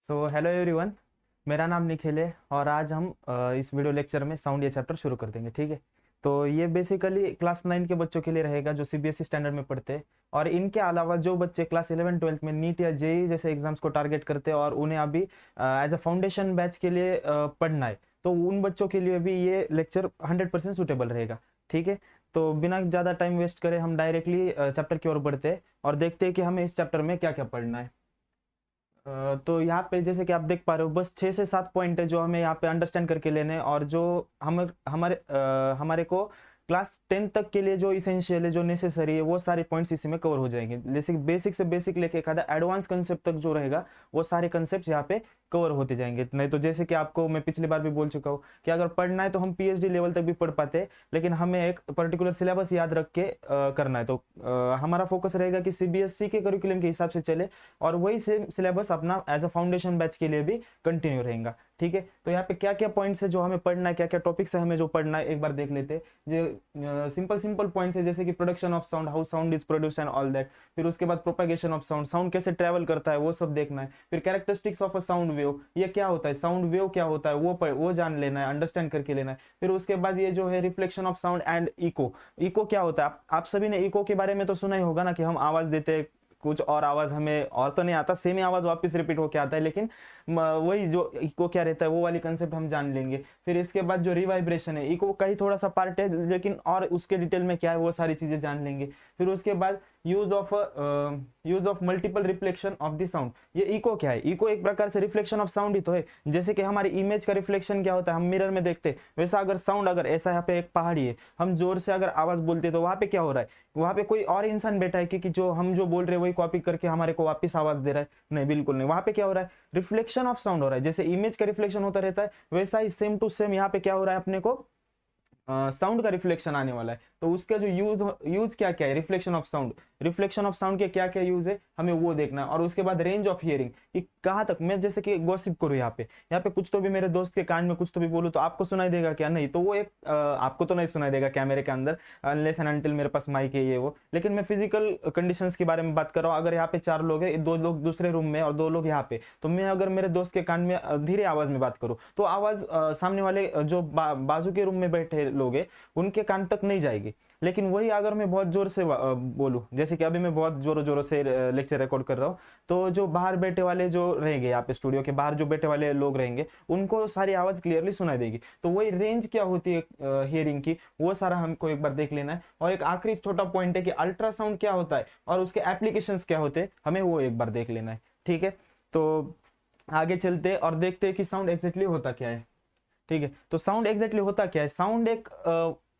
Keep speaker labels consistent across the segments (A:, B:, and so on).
A: So hello everyone. मेरा नाम निखिल है और आज हम इस वीडियो लेक्चर में साउंड ये चैप्टर शुरू कर देंगे। ठीक है, तो ये बेसिकली क्लास 9 के बच्चों के लिए रहेगा जो सीबीएसई स्टैंडर्ड में पढ़ते हैं, और इनके अलावा जो बच्चे क्लास 11 12 में नीट या जेई जैसे एग्जाम्स को टारगेट करते हैं और उन्हें अभी एज अ फाउंडेशन बैच के लिए पढ़ना है, तो उन बच्चों के लिए भी ये लेक्चर 100% सूटेबल रहेगा। ठीक है, तो बिना ज़्यादा टाइम वेस्ट करे हम डायरेक्टली चैप्टर की ओर बढ़ते हैं और देखते हैं कि हमें इस चैप्टर में क्या क्या पढ़ना है। तो यहाँ पे जैसे कि आप देख पा रहे हो, बस 6 से 7 पॉइंट है जो हमें यहाँ पे अंडरस्टैंड करके लेने हैं, और जो हमारे को क्लास 10 तक के लिए जो इसेंशियल है, जो नेसेसरी है, वो सारे पॉइंट्स इसी में कवर हो जाएंगे। जैसे बेसिक से बेसिक लेके एक आधा एडवांस कंसेप्ट तक जो रहेगा वो सारे कंसेप्ट यहाँ पे कवर होते जाएंगे। नहीं तो जैसे कि आपको मैं पिछली बार भी बोल चुका हूँ कि अगर पढ़ना है तो हम पीएचडी लेवल तक भी पढ़ पाते हैं, लेकिन हमें एक पर्टिकुलर सिलेबस याद रख के करना है। तो हमारा फोकस रहेगा कि सीबीएसई के करिकुलम के हिसाब से चले और वही सेम सिलेबस अपना एज अ फाउंडेशन बैच के लिए भी कंटिन्यू रहेगा। ठीक है, तो यहाँ पे क्या क्या पॉइंट्स है जो हमें पढ़ना है, क्या क्या टॉपिक्स है हमें जो पढ़ना है, एक बार देख लेते हैं। जो सिंपल पॉइंट्स है जैसे कि production of sound, how sound is produce and all that. फिर उसके बाद प्रोपेगेशन ऑफ साउंड, साउंड कैसे ट्रेवल करता है वो सब देखना है। फिर characteristics of a sound wave, ये क्या होता है, साउंड वेव क्या होता है वो जान लेना है, अंडरस्टैंड करके लेना है। फिर उसके बाद ये जो है reflection of sound and echo, echo क्या होता है। आप सभी ने इको के बारे में तो सुना ही होगा ना, कि हम आवाज देते हैं कुछ और आवाज हमें और तो नहीं आता, सेम ही आवाज वापस रिपीट होके आता है, लेकिन वही जो इको क्या रहता है वो वाली कंसेप्ट हम जान लेंगे। फिर इसके बाद जो रिवाइब्रेशन है, इको का ही थोड़ा सा पार्ट है, लेकिन और उसके डिटेल में क्या है वो सारी चीजें जान लेंगे। फिर उसके बाद use of multiple reflection of the sound, ये इको क्या है। इको एक प्रकार से रिफ्लेक्शन ऑफ साउंड ही तो है। जैसे कि हमारी इमेज का रिफ्लेक्शन क्या होता है, हम मिरर में देखते हैं, वैसा अगर साउंड, अगर ऐसा यहाँ पे एक पहाड़ी है, हम जोर से अगर आवाज बोलते हैं तो वहां पे क्या हो रहा है, वहां पे कोई और इंसान बैठा है कि जो हम जो बोल रहे हैं वही कॉपी करके हमारे को वापस आवाज दे रहा है, नहीं बिल्कुल नहीं। वहां पे क्या हो रहा है, रिफ्लेक्शन ऑफ साउंड हो रहा है। जैसे इमेज का रिफ्लेक्शन होता रहता है, वैसा ही सेम टू सेम यहाँ पे क्या हो रहा है, अपने को साउंड का रिफ्लेक्शन आने वाला है। तो उसका जो यूज क्या क्या है, reflection of sound, reflection of sound के क्या क्या यूज है हमें वो देखना है। और उसके बाद रेंज ऑफ हियरिंग, कि कहाँ तक मैं जैसे कि गॉसिप करूँ यहाँ पे कुछ तो भी मेरे दोस्त के कान में कुछ तो भी बोलूँ तो आपको सुनाई देगा क्या, नहीं। तो वो एक आपको तो नहीं सुनाई देगा कैमरे के अंदर, अनलेस एंड अनटिल मेरे पास माइक है ये वो। लेकिन मैं फिजिकल कंडीशंस के बारे में बात कर रहा हूँ। अगर यहाँ पे 4 लोग हैं, 2 लोग दूसरे रूम में और 2 लोग यहाँ पे, तो मैं अगर मेरे दोस्त के कान में धीरे आवाज में बात करूँ तो आवाज सामने वाले जो बाजू के रूम में बैठे लोग हैं उनके कान तक नहीं जाएगी। लेकिन वही अगर मैं बहुत जोर से बोलूं, जैसे कि अभी मैं बहुत जोरों से लेक्चर रिकॉर्ड कर रहा हूं, तो जो बाहर बैठे वाले जो रहेंगे, यहाँ पे स्टूडियो के बाहर जो बैठे वाले लोग रहेंगे, उनको सारी आवाज क्लियरली सुनाई देगी। तो वही रेंज क्या होती है हियरिंग की, वो सारा हमको एक बार देख लेना है। और एक आखिरी छोटा पॉइंट है कि अल्ट्रासाउंड क्या होता है और उसके एप्लीकेशंस क्या होते हैं, हमें वो एक बार देख लेना है। ठीक है, तो आगे चलते और देखते हैं कि साउंड एग्जैक्टली होता क्या है। ठीक है, तो साउंड एग्जैक्टली होता क्या है, साउंड एक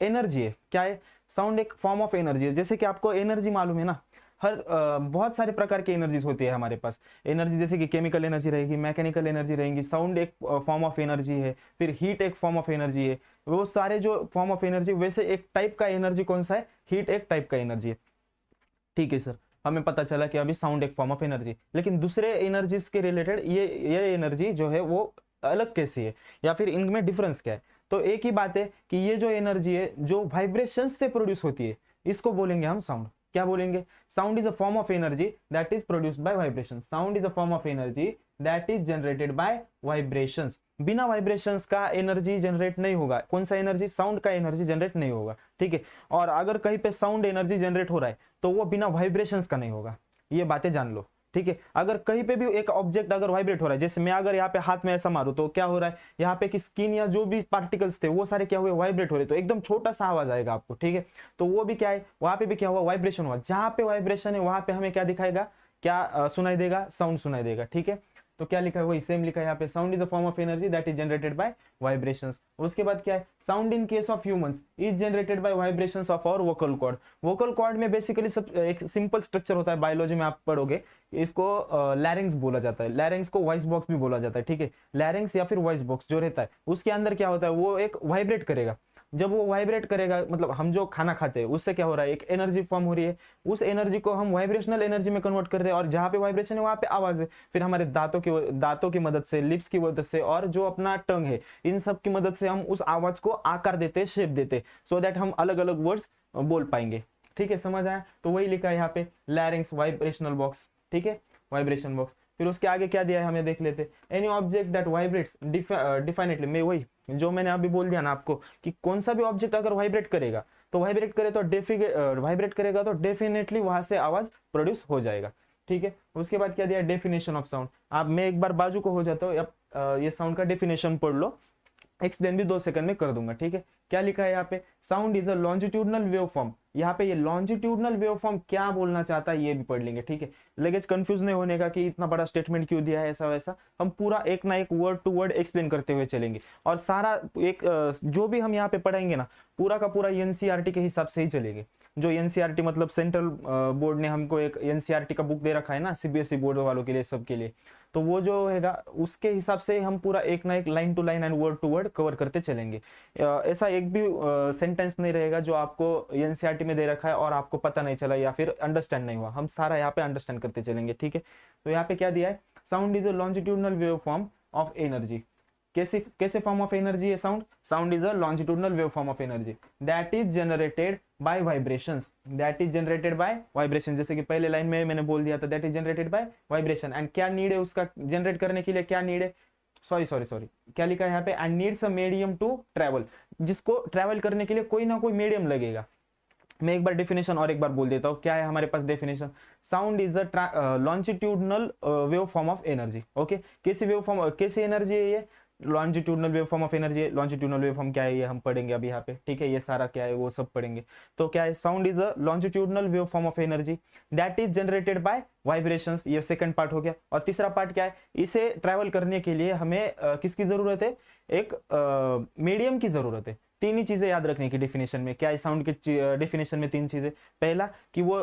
A: एनर्जी है। क्या है, साउंड एक फॉर्म ऑफ एनर्जी है। जैसे कि आपको एनर्जी मालूम है ना, हर बहुत सारे प्रकार की एनर्जीज होती है हमारे पास। एनर्जी जैसे कि केमिकल एनर्जी रहेगी, मैकेनिकल एनर्जी रहेगी, साउंड एक फॉर्म ऑफ एनर्जी है, फिर हीट एक फॉर्म ऑफ एनर्जी है। वो सारे जो फॉर्म ऑफ एनर्जी, वैसे एक टाइप का एनर्जी कौन सा है, हीट एक टाइप का एनर्जी है। ठीक है सर, हमें पता चला कि अभी साउंड एक फॉर्म ऑफ एनर्जी, लेकिन दूसरे एनर्जीज के रिलेटेड ये एनर्जी जो है वो अलग कैसी है, या फिर इनमें डिफरेंस क्या है। तो एक ही बात है कि ये जो एनर्जी है जो वाइब्रेशन से प्रोड्यूस होती है, इसको बोलेंगे हम साउंड। क्या बोलेंगे, sound is a form of energy that is produced bye vibration. Sound is a form of energy that is generated by vibrations. बिना वाइब्रेशंस का एनर्जी जनरेट नहीं होगा। कौन सा एनर्जी, साउंड का एनर्जी जनरेट नहीं होगा। ठीक है, और अगर कहीं पे साउंड एनर्जी जनरेट हो रहा है तो वो बिना वाइब्रेशंस का नहीं होगा, ये बातें जान लो। ठीक है, अगर कहीं पे भी एक ऑब्जेक्ट अगर वाइब्रेट हो रहा है, जैसे मैं अगर यहाँ पे हाथ में ऐसा मारूं तो क्या हो रहा है, यहाँ पे की स्किन या जो भी पार्टिकल्स थे वो सारे क्या हुए, वाइब्रेट हो रहे, तो एकदम छोटा सा आवाज आएगा आपको। ठीक है, तो वो भी क्या है, वहां पे भी क्या हुआ, वाइब्रेशन हुआ। जहां पे वाइब्रेशन है वहां पे हमें क्या दिखाएगा, क्या सुनाई देगा, साउंड सुनाई देगा। ठीक है, तो क्या लिखा है, वही सेम लिखा है यहाँ पे, sound is a form of energy that is generated by vibrations. उसके बाद क्या है, sound in case of humans is generated by vibrations of our vocal cord. Vocal cord में बेसिकली सब एक सिंपल स्ट्रक्चर होता है, बायोलॉजी में आप पढ़ोगे, इसको लैरिंग्स बोला जाता है। लैरिंग्स को वॉइस बॉक्स भी बोला जाता है। ठीक है, लैरिंग्स या फिर वॉइस बॉक्स जो रहता है उसके अंदर क्या होता है, वो एक वाइब्रेट करेगा। जब वो वाइब्रेट करेगा, मतलब हम जो खाना खाते हैं उससे क्या हो रहा है, एक एनर्जी फॉर्म हो रही है, उस एनर्जी को हम वाइब्रेशनल एनर्जी में कन्वर्ट कर रहे हैं, और जहां पे वाइब्रेशन है वहां पे आवाज है। फिर हमारे दांतों की मदद से, लिप्स की मदद से, और जो अपना टंग है, इन सब की मदद से हम उस आवाज को आकार देते, शेप देते, सो दैट हम अलग अलग वर्ड्स बोल पाएंगे। ठीक है, समझ आया। तो वही लिखा है यहाँ पे, लैरिंग्स वाइब्रेशनल बॉक्स। ठीक है, वाइब्रेशन बॉक्स। फिर उसके आगे क्या दिया है हमें देख लेते। एनी ऑब्जेक्ट दैट वाइब्रेट्स डिफाइनेटली, मैं वही जो मैंने अभी बोल दिया ना आपको कि कौन सा भी ऑब्जेक्ट अगर वाइब्रेट करेगा तो वाइब्रेट करेगा तो डेफिनेटली वहां से आवाज प्रोड्यूस हो जाएगा। ठीक है, उसके बाद क्या दिया, डेफिनेशन ऑफ साउंड। आप मैं एक बार बाजू को हो जाता हूँ, अब ये साउंड का डेफिनेशन पढ़ लो, एक्सप्लेन भी 2 सेकंड में कर दूंगा। ठीक है, क्या लिखा है यहाँ पे, sound is a longitudinal wave form. यहाँ पे ये लॉन्जिट्यूडनल वेव फॉर्म क्या बोलना चाहता है ये भी पढ़ लेंगे। ठीक है, लगेज कंफ्यूज नहीं होने का कि इतना बड़ा स्टेटमेंट क्यों दिया है ऐसा वैसा, हम पूरा एक ना एक वर्ड टू वर्ड एक्सप्लेन करते हुए चलेंगे। और सारा एक जो भी हम यहाँ पे पढ़ेंगे ना पूरा का पूरा एनसीईआरटी के हिसाब से ही चलेंगे। जो एनसीईआरटी मतलब सेंट्रल बोर्ड ने हमको एक एनसीईआरटी का बुक दे रखा है ना सीबीएसई बोर्ड वालों के लिए, सबके लिए, तो वो जो हैगा उसके हिसाब से हम पूरा एक ना एक line to line and word to word cover करते चलेंगे। ऐसा एक भी सेंटेंस नहीं रहेगा जो आपको एनसीईआरटी में दे रखा है और आपको पता नहीं चला या फिर अंडरस्टैंड नहीं हुआ, हम सारा यहाँ पे अंडरस्टैंड करते चलेंगे। ठीक है, तो यहाँ पे क्या दिया है, sound is a longitudinal wave form of energy. कैसे कैसे फॉर्म ऑफ एनर्जी है sound is a longitudinal wave form of energy that is generated by vibrations, that is generated bye vibration. जैसे कि पहले लाइन में मैंने बोल दिया था that is generated bye vibration. And क्या नीड है उसका जनरेट करने के लिए, क्या नीड है, सॉरी क्या लिखा है यहाँ पे, and needs a medium to travel, जिसको ट्रेवल करने के लिए कोई ना कोई मीडियम लगेगा। मैं एक बार डेफिनेशन और एक बार बोल देता हूँ, क्या है हमारे पास definition, sound is a longitudinal wave form of energy. Okay, कैसी वेव फॉर्म, कैसी एनर्जी है ये, longitudinal wave form of energy है। लॉन्जिट्यूडनल वेव फॉर्म क्या है ये हम पढ़ेंगे अभी यहाँ पे। ठीक है, ये सारा क्या है वो सब पढ़ेंगे। तो क्या है, sound is a longitudinal wave form of energy that is generated by vibrations, ये सेकंड पार्ट हो गया। और तीसरा पार्ट क्या है, इसे ट्रैवल करने के लिए हमें किसकी जरूरत है, एक मीडियम की जरूरत है। तीन ही चीजें याद रखने की डेफिनेशन में, क्या है साउंड के डेफिनेशन में, तीन चीजें। पहला कि वो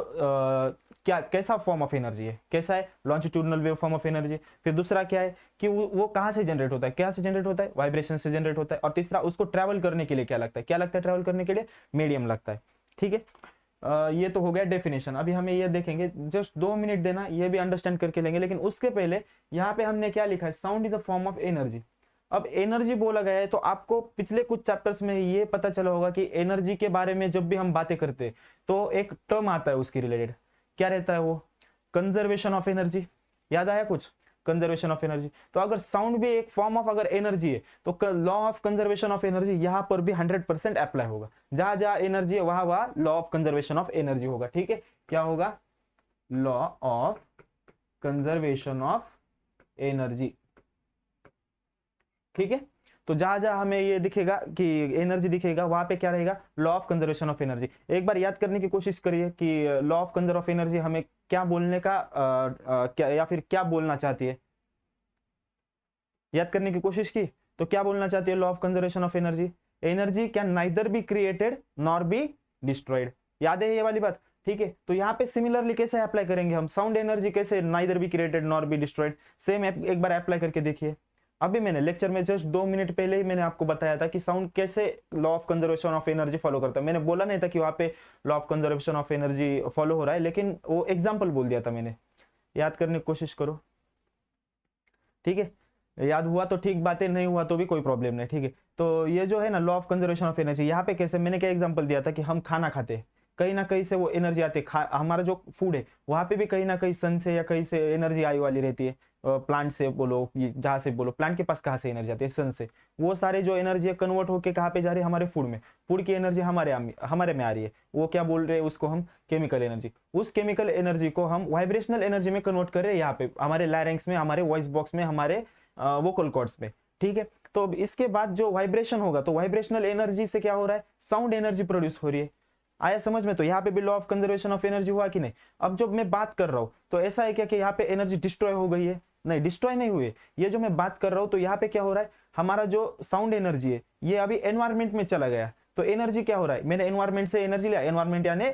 A: क्या कैसा फॉर्म ऑफ एनर्जी है, कैसा है, longitudinal wave form of energy. फिर दूसरा क्या है कि वो कहाँ से जनरेट होता है, क्या से जनरेट होता है, वाइब्रेशन से जनरेट होता है। और तीसरा उसको ट्रैवल करने के लिए क्या लगता है, क्या लगता है ट्रैवल करने के लिए, मीडियम लगता है। ठीक है, ये तो हो गया डेफिनेशन। अभी हमें ये देखेंगे, जस्ट 2 मिनट देना, ये भी अंडरस्टैंड करके लेंगे। लेकिन उसके पहले यहाँ पे हमने क्या लिखा है, sound is a form of energy. अब एनर्जी बोला गया है तो आपको पिछले कुछ चैप्टर्स में ये पता चला होगा कि एनर्जी के बारे में जब भी हम बातें करते हैं तो एक टर्म आता है उसके रिलेटेड, क्या रहता है वो, कंजर्वेशन ऑफ एनर्जी। याद आया कुछ, कंजर्वेशन ऑफ एनर्जी। तो अगर साउंड भी एक फॉर्म ऑफ अगर एनर्जी है तो law of conservation of energy यहां पर भी 100% अप्लाई होगा। जहां जहां एनर्जी है वहां वहां law of conservation of energy होगा। ठीक है, क्या होगा, law of conservation of energy. ठीक है, तो जहां जहां हमें ये दिखेगा कि एनर्जी दिखेगा वहां पे क्या रहेगा, law of conservation of energy. एक बार याद करने की कोशिश करिए कि law of conserve of energy हमें क्या बोलने का क्या या फिर क्या बोलना चाहती है, याद करने की कोशिश की तो क्या बोलना चाहती है law of conservation of energy, energy can neither be created nor be destroyed. याद है ये वाली बात। ठीक है, तो यहाँ पे सिमिलरली कैसे अप्लाई करेंगे हम, साउंड एनर्जी कैसे neither be created nor be destroyed, same एक बार अप्लाई करके देखिए। अभी मैंने लेक्चर में जस्ट 2 मिनट पहले ही मैंने आपको बताया था कि साउंड कैसे law of conservation of energy follow करता है। मैंने बोला नहीं था कि वहां पे law of conservation of energy follow हो रहा है, लेकिन वो एग्जांपल बोल दिया था मैंने। याद करने की कोशिश करो। ठीक है, याद हुआ तो ठीक बात है, नहीं हुआ तो भी कोई प्रॉब्लम नहीं। ठीक है, तो ये जो है ना law of conservation of energy, यहाँ पे कैसे, मैंने क्या एग्जांपल दिया था कि हम खाना खाते हैं, कहीं ना कहीं से वो एनर्जी आती है। हमारा जो फूड है वहां पे भी कहीं ना कहीं सन से या कहीं से एनर्जी आई वाली रहती है। प्लांट से बोलो, जहां से बोलो, प्लांट के पास कहाँ से एनर्जी आती है, सन से। वो सारे जो एनर्जी है कन्वर्ट होकर कहाँ पे जा रही है, हमारे फूड में। फूड की एनर्जी हमारे में आ रही है, वो क्या बोल रहे हैं उसको हम, केमिकल एनर्जी। उस केमिकल एनर्जी को हम वाइब्रेशनल एनर्जी में कन्वर्ट कर रहे हैं यहाँ पे हमारे लैरिंग्स में, हमारे वॉइस बॉक्स में, हमारे वोकल कॉर्ड्स में। ठीक है, तो इसके बाद जो वाइब्रेशन होगा तो वाइब्रेशनल एनर्जी से क्या हो रहा है, साउंड एनर्जी प्रोड्यूस हो रही है। आया समझ में, तो यहाँ पे भी law of conservation of energy हुआ कि नहीं। अब जब मैं बात कर रहा हूँ तो ऐसा है क्या कि यहाँ पे एनर्जी डिस्ट्रॉय हो गई है, नहीं डिस्ट्रॉय नहीं हुई है। ये जो मैं बात कर रहा हूँ तो यहाँ पे क्या हो रहा है, हमारा जो साउंड एनर्जी है ये अभी एनवायरमेंट में चला गया। तो एनर्जी क्या हो रहा है, मैंने एनवायरमेंट से एनर्जी लिया, एनवायरमेंट यानी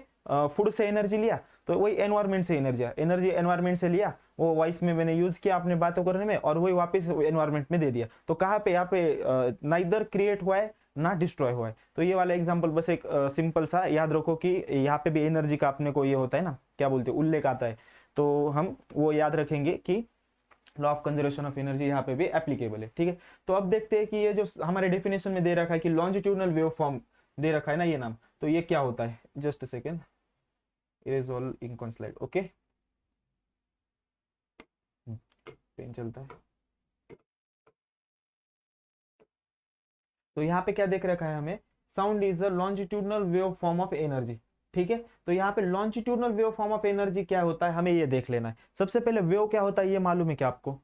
A: फूड से एनर्जी लिया, तो वही एनवायरमेंट से एनर्जी एनवायरमेंट से लिया, वो वॉइस में मैंने यूज किया अपने बातों करने में, और वही वापस एनवायरमेंट में दे दिया। तो कहाँ पे, यहाँ पे नाइदर क्रिएट हुआ है ना डिस्ट्रॉय हुआ है। तो ये वाला एग्जांपल बस एक सिंपल सा याद रखो कि यहाँ पे भी एनर्जी का अपने को ये होता है ना, क्या बोलते हैं, उल्लेख आता है। तो हम वो याद रखेंगे कि law of conservation of energy यहाँ पे भी एप्लीकेबल है। ठीक है, तो अब देखते हैं कि ये जो हमारे डेफिनेशन में दे रखा है कि लॉन्जिट्यूडनल वेव फॉर्म दे रखा है ना ये नाम, तो ये क्या होता है, just a second, erase all ink on slide. Okay, pen चलता है। तो यहाँ पे क्या देख रखा है हमें, sound is a longitudinal wave form of energy. ठीक है, तो यहाँ पे longitudinal wave form of energy क्या होता है हमें ये देख लेना है। सबसे पहले वेव क्या होता है ये मालूम है क्या आपको?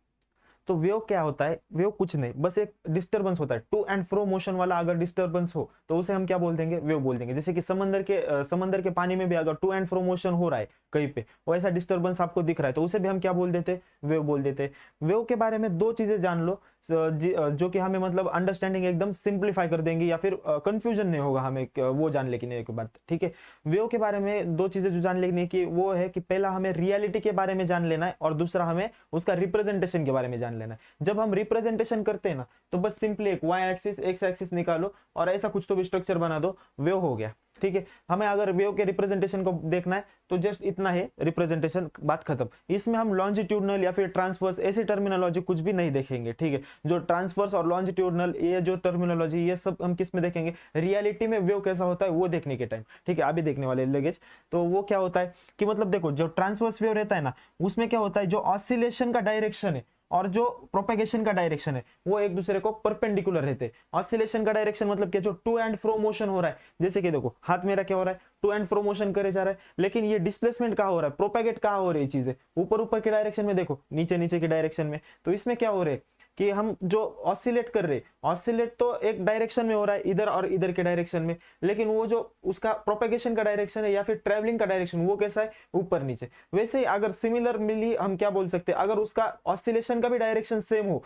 A: तो वेव क्या होता है? वेव कुछ नहीं, बस एक डिस्टरबेंस होता है, टू एंड फ्रो मोशन वाला अगर डिस्टरबेंस हो तो उसे हम क्या बोल देंगे? वेव बोल देंगे। जैसे कि समंदर के पानी में भी अगर टू एंड फ्रो मोशन हो रहा है कहीं पे, वैसा डिस्टरबेंस आपको दिख रहा है, तो उसे भी हम क्या बोल देते? वेव बोल देते। वेव के बारे में दो चीजें जान लो जो कि हमें मतलब अंडरस्टैंडिंग एकदम सिंप्लीफाई कर देंगे, या फिर कंफ्यूजन नहीं होगा हमें वो जान लेने के बाद। ठीक है, वेव के बारे में दो चीजें जो जान लेने की वो है कि पहला हमें रियलिटी के बारे में जान लेना है और दूसरा हमें उसका रिप्रेजेंटेशन के बारे में जान लेना है। जब हम रिप्रेजेंटेशन करते हैं ना, तो बस सिंपली एक वाई एक्सिस एक्स एक्सिस निकालो और ऐसा कुछ तो भी स्ट्रक्चर बना दो, वेव हो गया। ठीक है, हमें अगर वेव के रिप्रेजेंटेशन को देखना है तो जस्ट इतना है रिप्रेजेंटेशन, बात खत्म। इसमें हम लॉन्जिट्यूडनल या फिर ट्रांसवर्स ऐसी टर्मिनोलॉजी कुछ भी नहीं देखेंगे। ठीक है, जो ट्रांसवर्स और लॉन्जिट्यूडनल ये जो टर्मिनोलॉजी ये सब हम किस में देखेंगे? रियलिटी में वेव कैसा होता है वो देखने के टाइम। ठीक है, अभी देखने वाले लगेज। तो वो क्या होता है कि मतलब देखो, जो ट्रांसवर्स वेव रहता है ना, उसमें क्या होता है, जो ऑसिलेशन का डायरेक्शन है और जो प्रोपेगेशन का डायरेक्शन है वो एक दूसरे को परपेंडिकुलर रहते हैं। ऑसिलेशन का डायरेक्शन मतलब क्या? जो टू एंड फ्रो मोशन हो रहा है, जैसे कि देखो हाथ मेरा क्या हो रहा है, टू एंड फ्रो मोशन करे जा रहा है, लेकिन ये डिस्प्लेसमेंट कहाँ हो रहा है? प्रोपेगेट कहाँ हो रही है चीजें? ऊपर ऊपर के डायरेक्शन में, देखो नीचे नीचे के डायरेक्शन में। तो इसमें क्या हो रहा है कि हम जो ऑसिलेट कर रहे, ऑसिलेट तो एक डायरेक्शन में हो रहा है, इधर और इधर के डायरेक्शन में, लेकिन वो जो उसका प्रोपेगेशन का डायरेक्शन है या फिर ट्रेवलिंग का डायरेक्शन वो कैसा है? ऊपर नीचे। वैसे ही अगर सिमिलरली हम क्या बोल सकते हैं, अगर उसका ऑसिलेशन का भी डायरेक्शन सेम हो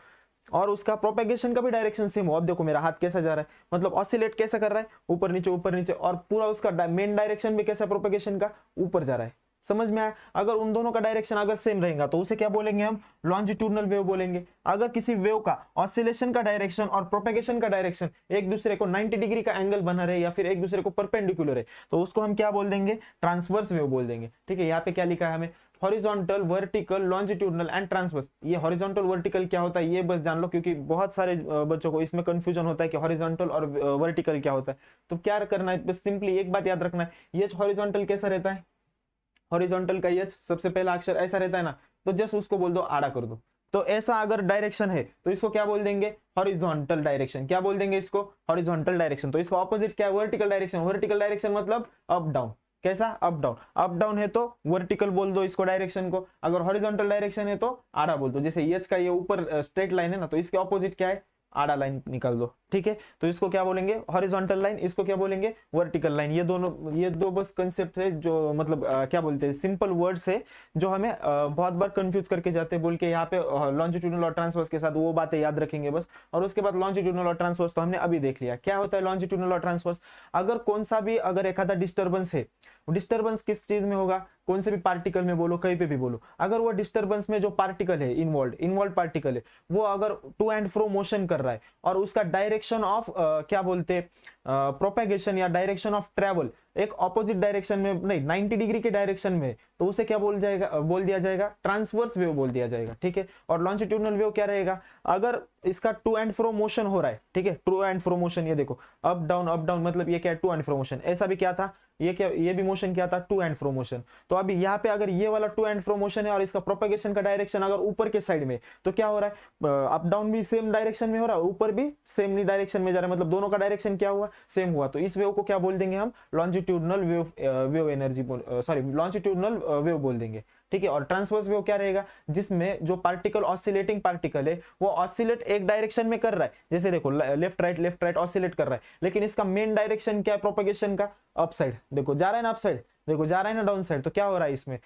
A: और उसका प्रोपेगेशन का भी डायरेक्शन सेम हो। अब देखो मेरा हाथ कैसा जा रहा है, मतलब ऑसिलेट कैसा कर रहा है? ऊपर नीचे, और पूरा उसका मेन डायरेक्शन भी कैसा प्रोपेगेशन का? ऊपर जा रहा है। समझ में आया? अगर उन दोनों का डायरेक्शन अगर सेम रहेगा तो उसे क्या बोलेंगे हम? लॉन्जिट्यूडनल वेव बोलेंगे। अगर किसी वेव का ऑसिलेशन का डायरेक्शन और प्रोपेगेशन का डायरेक्शन एक दूसरे को 90 डिग्री का एंगल बना रहे या फिर एक दूसरे को परपेंडिकुलर है, तो उसको हम क्या बोल देंगे? ट्रांसवर्स वेव बोल देंगे। ठीक है, यहाँ पे क्या लिखा है हमें? Horizontal, vertical, longitudinal and transverse. ये हॉरिजॉन्टल वर्टिकल क्या होता है ये बस जान लो, क्योंकि बहुत सारे बच्चों को इसमें कंफ्यूजन होता है कि हॉरिजॉन्टल और वर्टिकल क्या होता है। तो क्या करना है, बस सिंपली एक बात याद रखना है, ये हॉरिजॉन्टल कैसा रहता है? हॉरिजॉन्टल का एच सबसे पहला अक्षर ऐसा रहता है ना, तो जस्ट उसको बोल दो आड़ा कर दो। तो ऐसा अगर डायरेक्शन है तो इसको क्या बोल देंगे? Horizontal direction. क्या बोल देंगे इसको? Horizontal direction. तो इसका ऑपोजिट क्या है? Vertical direction. वर्टिकल डायरेक्शन मतलब अप डाउन। कैसा? Up down. अप डाउन है तो वर्टिकल बोल दो इसको डायरेक्शन को, अगर हॉरिजॉन्टल डायरेक्शन है तो आड़ा बोल दो। जैसे एच का ये ऊपर स्ट्रेट लाइन है ना, तो इसके ऑपोजिट क्या है? आड़ा लाइन निकाल दो। ठीक है, तो इसको क्या बोलेंगे? Horizontal line. इसको क्या बोलेंगे? Vertical line. ये दो बस कंसेप्ट है जो मतलब क्या बोलते हैं, सिंपल वर्ड्स है जो हमें बहुत बार कंफ्यूज करके जाते हैं बोल के यहाँ पे लॉन्जिट्यूडनल और ट्रांसवर्स के साथ वो बातें याद रखेंगे बस। और उसके बाद लॉन्जिट्यूडनल और ट्रांसवर्स तो हमने अभी देख लिया क्या होता है लॉन्जिट्यूडनल और ट्रांसवर्स। अगर कौन सा भी अगर एक आधा डिस्टर्बेंस है, डिस्टर्बेंस किस चीज में होगा? कौन से भी पार्टिकल में बोलो, कहीं पे भी बोलो, अगर वो डिस्टर्बेंस में जो पार्टिकल है इन्वॉल्व पार्टिकल है, वो अगर टू एंड फ्रो मोशन कर रहा है और उसका डायरेक्शन ऑफ क्या बोलते प्रोपेगेशन या डायरेक्शन ऑफ ट्रेवल एक ऑपोजिट डायरेक्शन में नहीं 90 डिग्री के डायरेक्शन में, तो उसे क्या बोल दिया जाएगा? ट्रांसवर्स वेव बोल दिया जाएगा। ठीक है, और लॉन्जिट्यूडनल वेव क्या रहेगा? अगर इसका टू एंड फ्रो मोशन हो रहा है, ठीक है, टू एंड फ्रो मोशन, ये देखो अप डाउन मतलब ये क्या है? To and fro motion. ऐसा भी क्या था? ये भी मोशन क्या था? To and fro motion. तो अभी यहाँ पे अगर ये वाला टू एंड फ्रो मोशन है और इसका प्रोपेगेशन का डायरेक्शन अगर ऊपर के साइड में, तो क्या हो रहा है? अप डाउन भी सेम डायरेक्शन में हो रहा है, ऊपर भी सेम डायरेक्शन में जा रहा है, मतलब दोनों का डायरेक्शन क्या हुआ? सेम हुआ। तो इस वेव को क्या बोल देंगे हम? Longitudinal wave energy sorry longitudinal wave बोल देंगे। ठीक है, और ट्रांसवर्स वेव क्या रहेगा? जिसमें जो पार्टिकल ऑसिलेटिंग पार्टिकल है वो ऑसिलेट एक डायरेक्शन में कर रहा है, जैसे देखो लेफ्ट राइट ऑसिलेट कर रहा है, लेकिन इसका मेन डायरेक्शन क्या है प्रोपेगेशन का? Up side. देखो जा रहा है ना अप साइड, देखो जा रहा है ना डाउन साइड, तो क्या हो रहा है इसमें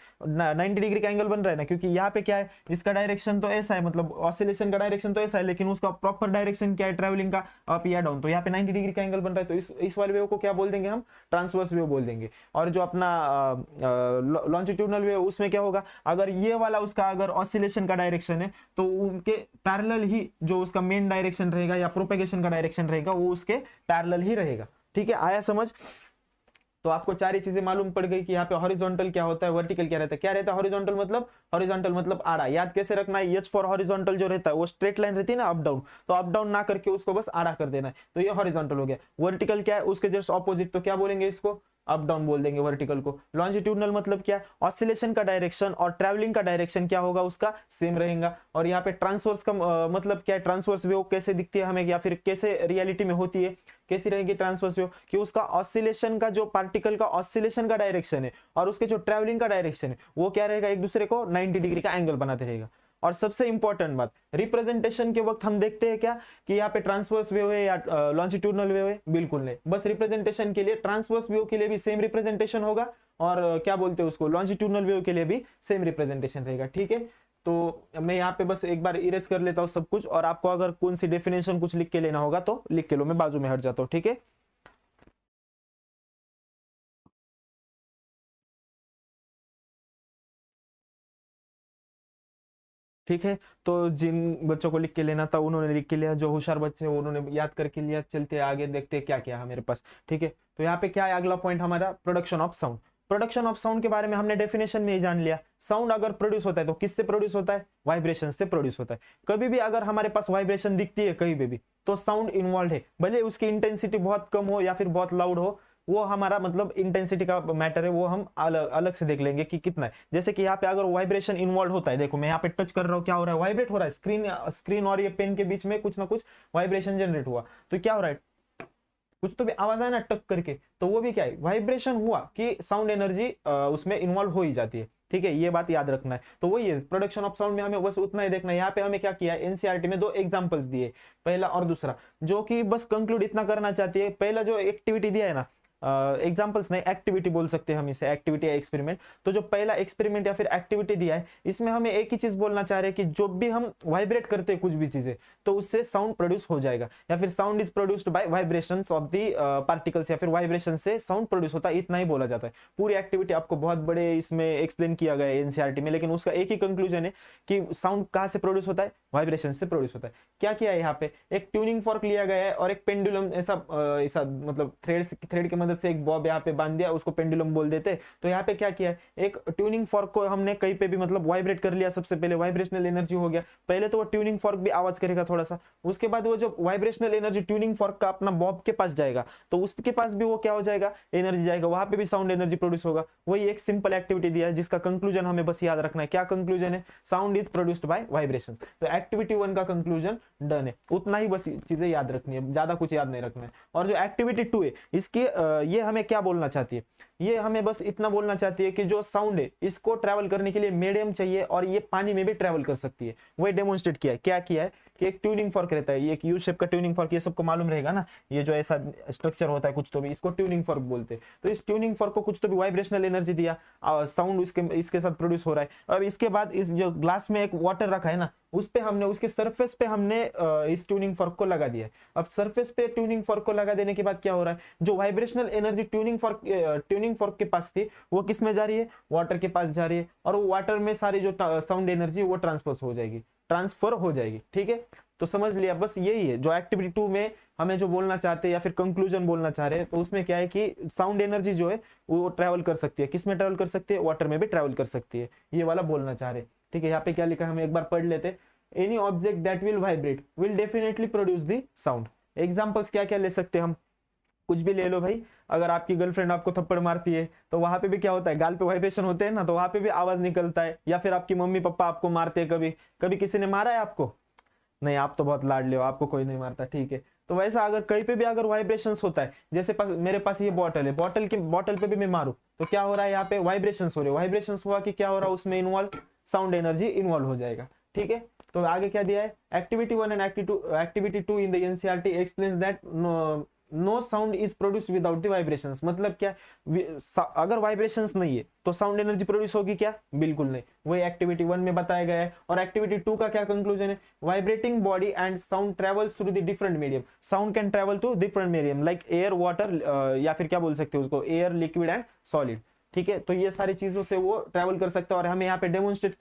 A: 90 डिग्री का एंगल बन रहा है ना, क्योंकि यहाँ पे क्या है? इसका डायरेक्शन तो ऐसा है, मतलब ऑसिलेशन का डायरेक्शन तो ऐसा है, लेकिन उसका प्रॉपर डायरेक्शन क्या है ट्रैवलिंग का? अप या डाउन। तो यहाँ पे 90 डिग्री का एंगल बन रहा है, तो इस वाले वेव को क्या बोल देंगे हम? ट्रांसवर्स वेव बोल देंगे। और जो अपना लॉन्जिट्यूडनल वेव उसमें क्या होगा? अगर ये वाला उसका अगर ऑसिलेशन का डायरेक्शन है तो उनके पैरेलल ही जो उसका मेन डायरेक्शन रहेगा या प्रोपेगेशन का डायरेक्शन रहेगा वो उसके पैरेलल ही रहेगा। ठीक है, आया समझ? तो आपको चार ही चीजें मालूम पड़ गई कि यहाँ पे हॉरिजॉन्टल क्या होता है, वर्टिकल क्या रहता है। क्या रहता है हॉरिजॉन्टल मतलब आड़ा। याद कैसे रखना है? एच फॉर हॉरिजॉन्टल जो रहता है वो स्ट्रेट लाइन रहती है ना, अप डाउन, तो अप डाउन ना करके उसको बस आड़ा कर देना है, तो ये हॉरिजॉन्टल हो गया। वर्टिकल क्या है? उसके जस्ट ऑपोजिट, तो क्या बोलेंगे इसको? अप डाउन बोल देंगे वर्टिकल को। लॉन्जिट्यूडनल मतलब क्या है, ऑसिलेशन का डायरेक्शन और ट्रैवलिंग का डायरेक्शन क्या होगा उसका सेम रहेगा। और यहाँ पे ट्रांसवर्स का मतलब क्या है, ट्रांसवर्स वेव कैसे दिखती है हमें, या फिर कैसे रियलिटी में होती है, कैसी रहेगी ट्रांसवर्स वेव, कि उसका ऑसिलेशन का जो पार्टिकल का ऑसिलेशन का डायरेक्शन है और उसके जो ट्रैवलिंग का डायरेक्शन है वो क्या रहेगा, एक दूसरे को 90 डिग्री का एंगल बनाते रहेगा। और सबसे इंपॉर्टेंट बात, रिप्रेजेंटेशन के वक्त हम देखते हैं क्या कि यहाँ पे ट्रांसवर्स वेव है या लॉन्जिट्यूडनल वेव है, बिल्कुल नहीं। बस रिप्रेजेंटेशन के लिए ट्रांसवर्स वेव के लिए भी सेम रिप्रेजेंटेशन होगा और क्या बोलते हैं उसको, लॉन्जिट्यूडनल वेव के लिए भी सेम रिप्रेजेंटेशन रहेगा। ठीक है, तो मैं यहाँ पे बस एक बार इरेज कर लेता हूँ सब कुछ, और आपको अगर कौन सी डेफिनेशन कुछ लिख के लेना होगा तो लिख के लो, मैं बाजू में हट जाता हूँ। ठीक है, ठीक है। तो जिन बच्चों को लिख के लेना था उन्होंने लिख के लिया, जो होशियार बच्चे हैं उन्होंने याद करके लिया। चलते आगे देखते हैं क्या क्या है मेरे पास। ठीक है, तो यहाँ पे क्या है अगला पॉइंट हमारा, production of sound. Production of sound के बारे में हमने डेफिनेशन में ही जान लिया। साउंड अगर प्रोड्यूस होता है तो किससे प्रोड्यूस होता है, वाइब्रेशन से प्रोड्यूस होता है। कभी भी अगर हमारे पास वाइब्रेशन दिखती है कहीं पे भी तो साउंड इन्वॉल्व है, भले उसकी इंटेंसिटी बहुत कम हो या फिर बहुत लाउड हो, वो हमारा मतलब इंटेंसिटी का मैटर है, वो हम अलग अलग से देख लेंगे कि कितना है। जैसे कि यहाँ पे अगर वाइब्रेशन इन्वॉल्व होता है, देखो मैं यहाँ पे टच कर रहा हूँ, क्या हो रहा है, वाइब्रेट हो रहा है। स्क्रीन और ये पेन के बीच में कुछ ना कुछ वाइब्रेशन जनरेट हुआ, तो क्या हो रहा है, कुछ तो भी आवाज आया ना टक करके, तो वो भी क्या है, वाइब्रेशन हुआ, कि साउंड एनर्जी उसमें इन्वॉल्व हो ही जाती है। ठीक है, ये बात याद रखना है। तो वही है प्रोडक्शन ऑफ साउंड में हमें बस उतना ही देखना है। यहाँ पे हमें क्या किया है, एनसीईआरटी में 2 एग्जांपल्स दिए, पहला और दूसरा, जो कि बस कंक्लूड इतना करना चाहती है। पहला जो एक्टिविटी दिया है ना, एग्जांपल्स नहीं, एक्टिविटी बोल सकते हैं हम इसे, एक्टिविटी या एक्सपेरिमेंट। तो जो पहला एक्सपेरिमेंट या फिर एक्टिविटी दिया है, इसमें हमें एक ही चीज बोलना चाह रहे हैं कि जो भी हम वाइब्रेट करते हैं कुछ भी चीजें, तो उससे साउंड प्रोड्यूस हो जाएगा, या फिर sound is produced bye vibrations of the particles, या फिर वाइब्रेशन से साउंड प्रोड्यूस होता है, इतना ही बोला जाता है। पूरी एक्टिविटी आपको बहुत बड़े इसमें एक्सप्लेन किया गया है एनसीईआरटी में, लेकिन उसका एक ही कंक्लूजन है कि साउंड कहां से प्रोड्यूस होता है, वाइब्रेशन से प्रोड्यूस होता है। क्या किया है यहाँ पे, एक ट्यूनिंग फॉर्क लिया गया है और एक पेंडुलम, ऐसा मतलब थ्रेड की मदद से एक बॉब यहाँ पे बांध दिया, उसको पेंडुलम बोल देते। तो यहाँ पे क्या किया है, एक ट्यूनिंग फॉर्क को हमने कहीं पे भी मतलब वाइब्रेट कर लिया, सबसे पहले वाइब्रेशनल एनर्जी हो गया। पहले तो वो ट्यूनिंग फॉर्क भी आवाज करेगा थोड़ा सा, उसके बाद वो जो वाइब्रेशनल एनर्जी ट्यूनिंग फॉर्क का अपना बॉब के पास जाएगा, तो उसके पास भी वो क्या हो जाएगा, एनर्जी जाएगा, वहां पे भी साउंड एनर्जी प्रोड्यूस होगा। वही एक सिंपल एक्टिविटी दिया है, जिसका कंक्लूजन हमें बस याद रखना है। क्या कंक्लूजन है, sound is produced bye vibrations. तो एक्टिविटी 1 का कंक्लूजन डन है, उतना ही बस चीजें याद रखनी है, ज्यादा कुछ याद नहीं रखना है। और जो एक्टिविटी 2 है, इसकी ये हमें क्या बोलना चाहती है, ये हमें बस इतना बोलना चाहती है कि जो साउंड है इसको ट्रैवल करने के लिए मीडियम चाहिए, और ये पानी में भी ट्रैवल कर सकती है। वही डेमोन्स्ट्रेट किया है। क्या किया है कि एक ट्यूनिंग फॉर्क रहता है, ये एक यू शेप का ट्यूनिंग फॉर्क, ये सबको मालूम रहेगा ना, ये जो ऐसा स्ट्रक्चर होता है कुछ तो भी, इसको ट्यूनिंग फॉर्क बोलते हैं। तो इस ट्यूनिंग फॉर्क को कुछ तो भी वाइब्रेशनल एनर्जी दिया, साउंड इसके साथ प्रोड्यूस हो रहा है। अब इसके बाद इस जो ग्लास में एक वाटर रखा है ना, उस पे हमने, उसके सरफेस पे हमने इस ट्यूनिंग फॉर्क को लगा दिया है। अब सरफेस पे ट्यूनिंग फॉर्क को लगा देने के बाद क्या हो रहा है, जो वाइब्रेशनल एनर्जी ट्यूनिंग फॉर्क के पास थी, वो किस में जा रही है, वाटर के पास जा रही है, और वो वाटर में सारी जो साउंड एनर्जी वो ट्रांसफर हो जाएगी। ठीक है, तो समझ लिया, बस यही है जो एक्टिविटी 2 में हमें जो बोलना चाहते हैं या फिर कंक्लूजन बोलना चाह रहे हैं। तो उसमें क्या है कि साउंड एनर्जी जो है वो ट्रैवल कर सकती है, किस में ट्रैवल कर सकती है, वाटर में भी ट्रैवल कर सकती है, ये वाला बोलना चाह रहे हैं। ठीक है, यहाँ पे क्या लिखा है, हम एक बार पढ़ लेते। Any object that will vibrate will definitely produce the sound. Examples क्या क्या ले सकते हैं हम, कुछ भी ले लो भाई। अगर आपकी गर्लफ्रेंड आपको थप्पड़ मारती है तो वहां पे भी क्या होता है, गाल पे वाइब्रेशन होते हैं ना, तो वहां पे भी आवाज निकलता है। या फिर आपकी मम्मी पापा आपको मारते हैं, कभी कभी किसी ने मारा है आपको, नहीं, आप तो बहुत लाडले हो, आपको कोई नहीं मारता। ठीक है, तो वैसा अगर कहीं पे भी अगर वाइब्रेशंस होता है, जैसे मेरे पास ये बॉटल है, बॉटल पे भी मैं मारूं तो क्या हो रहा है, यहाँ पे वाइब्रेशंस हो रहे हैं। वाइब्रेशंस हुआ कि क्या हो रहा है, उसमें इन्वॉल्व साउंड एनर्जी इन्वॉल्व हो जाएगा। ठीक है, तो आगे क्या दिया है, activity 1 and activity 2 in the NCERT explains that no sound is produce without the vibrations. मतलब क्या, अगर वाइब्रेशंस नहीं है तो साउंड एनर्जी प्रोड्यूस होगी क्या, बिल्कुल नहीं। वही एक्टिविटी 1 में बताया गया है। और एक्टिविटी 2 का क्या कंक्लूजन है, vibrating body and sound travels through the different medium. Sound can travel to different medium like air, water, या फिर क्या बोल सकते हैं उसको, एयर, लिक्विड एंड सॉलिड। ठीक है, तो ये सारी चीजों से वो ट्रैवल कर सकता है। और हमें यहाँ पे डेमोन्स्ट्रेट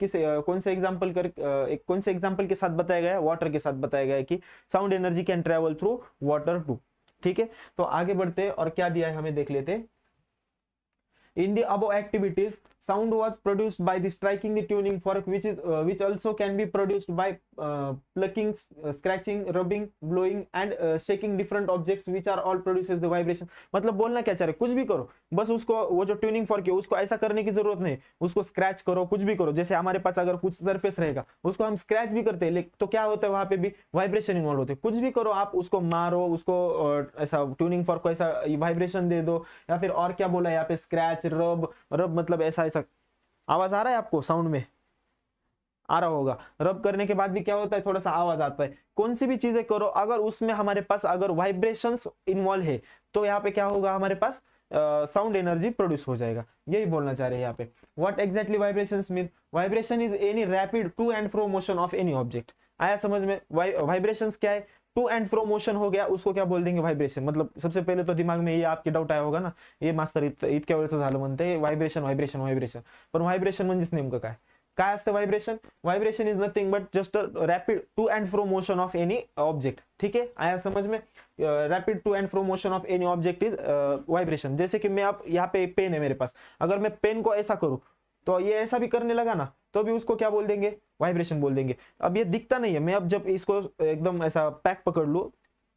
A: कौन से एग्जांपल के साथ बताया गया है, वाटर के साथ बताया गया है कि sound energy can travel through water too. ठीक है, तो आगे बढ़ते और क्या दिया है हमें देख लेते। In the above activities, sound was produced by the striking the tuning fork, which also can be produced by plucking, scratching, rubbing, blowing and shaking different objects, which are all produces the vibration. मतलब बोलना क्या चाह रहे, कुछ भी करो, बस उसको वो जो ट्यूनिंग फॉर्क है उसको ऐसा करने की जरूरत नहीं, उसको स्क्रैच करो, कुछ भी करो। जैसे हमारे पास अगर कुछ सरफेस रहेगा उसको हम स्क्रैच भी करते हैं, तो क्या होता है वहां पे भी वाइब्रेशन इन्वॉल्व होते हैं। कुछ भी करो आप, उसको मारो, उसको ऐसा ट्यूनिंग फॉर्क को ऐसा वाइब्रेशन दे दो, या फिर और क्या बोला यहाँ पे, स्क्रैच, रब, रब मतलब ऐसा ऐसा। आवाज आ रहा है आपको, साउंड में आ रहा होगा। रब करने के बाद भी क्या होता है, थोड़ा सा आवाज आता है। कौन सी भी चीजें करो अगर उसमें हमारे पास अगर वाइब्रेशंस इन्वॉल्व है तो यहाँ पे क्या होगा, हमारे पास साउंड एनर्जी प्रोड्यूस हो जाएगा। यही बोलना चाह रहे हैं यहाँ पे। What exactly vibrations mean, vibration is any rapid to and fro motion of any object. आया समझ में? वाइब्रेशंस क्या है, टू एंड फ्रो मोशन हो गया, उसको क्या बोल देंगे, वाइब्रेशन। मतलब सबसे पहले तो दिमाग में ये आपके डाउट आया होगा ना, ये मास्तर इतक्या वेळेचं झालं म्हणते वाइब्रेशन वाइब्रेशन वाइब्रेशन, पण वाइब्रेशन म्हणजेच नेमकं काय असतं vibration? Vibration is nothing but just rapid to and fro motion of any object. ठीक है, आया समझ में? Rapid to and fro motion of any object is vibration. जैसे कि मैं आप यहाँ पे पेन है मेरे पास, अगर मैं पेन को ऐसा करूं तो ये ऐसा भी करने लगा ना, तो भी उसको क्या बोल देंगे, वाइब्रेशन बोल देंगे। अब ये दिखता नहीं है, मैं अब जब इसको एकदम ऐसा पैक पकड़ लूं,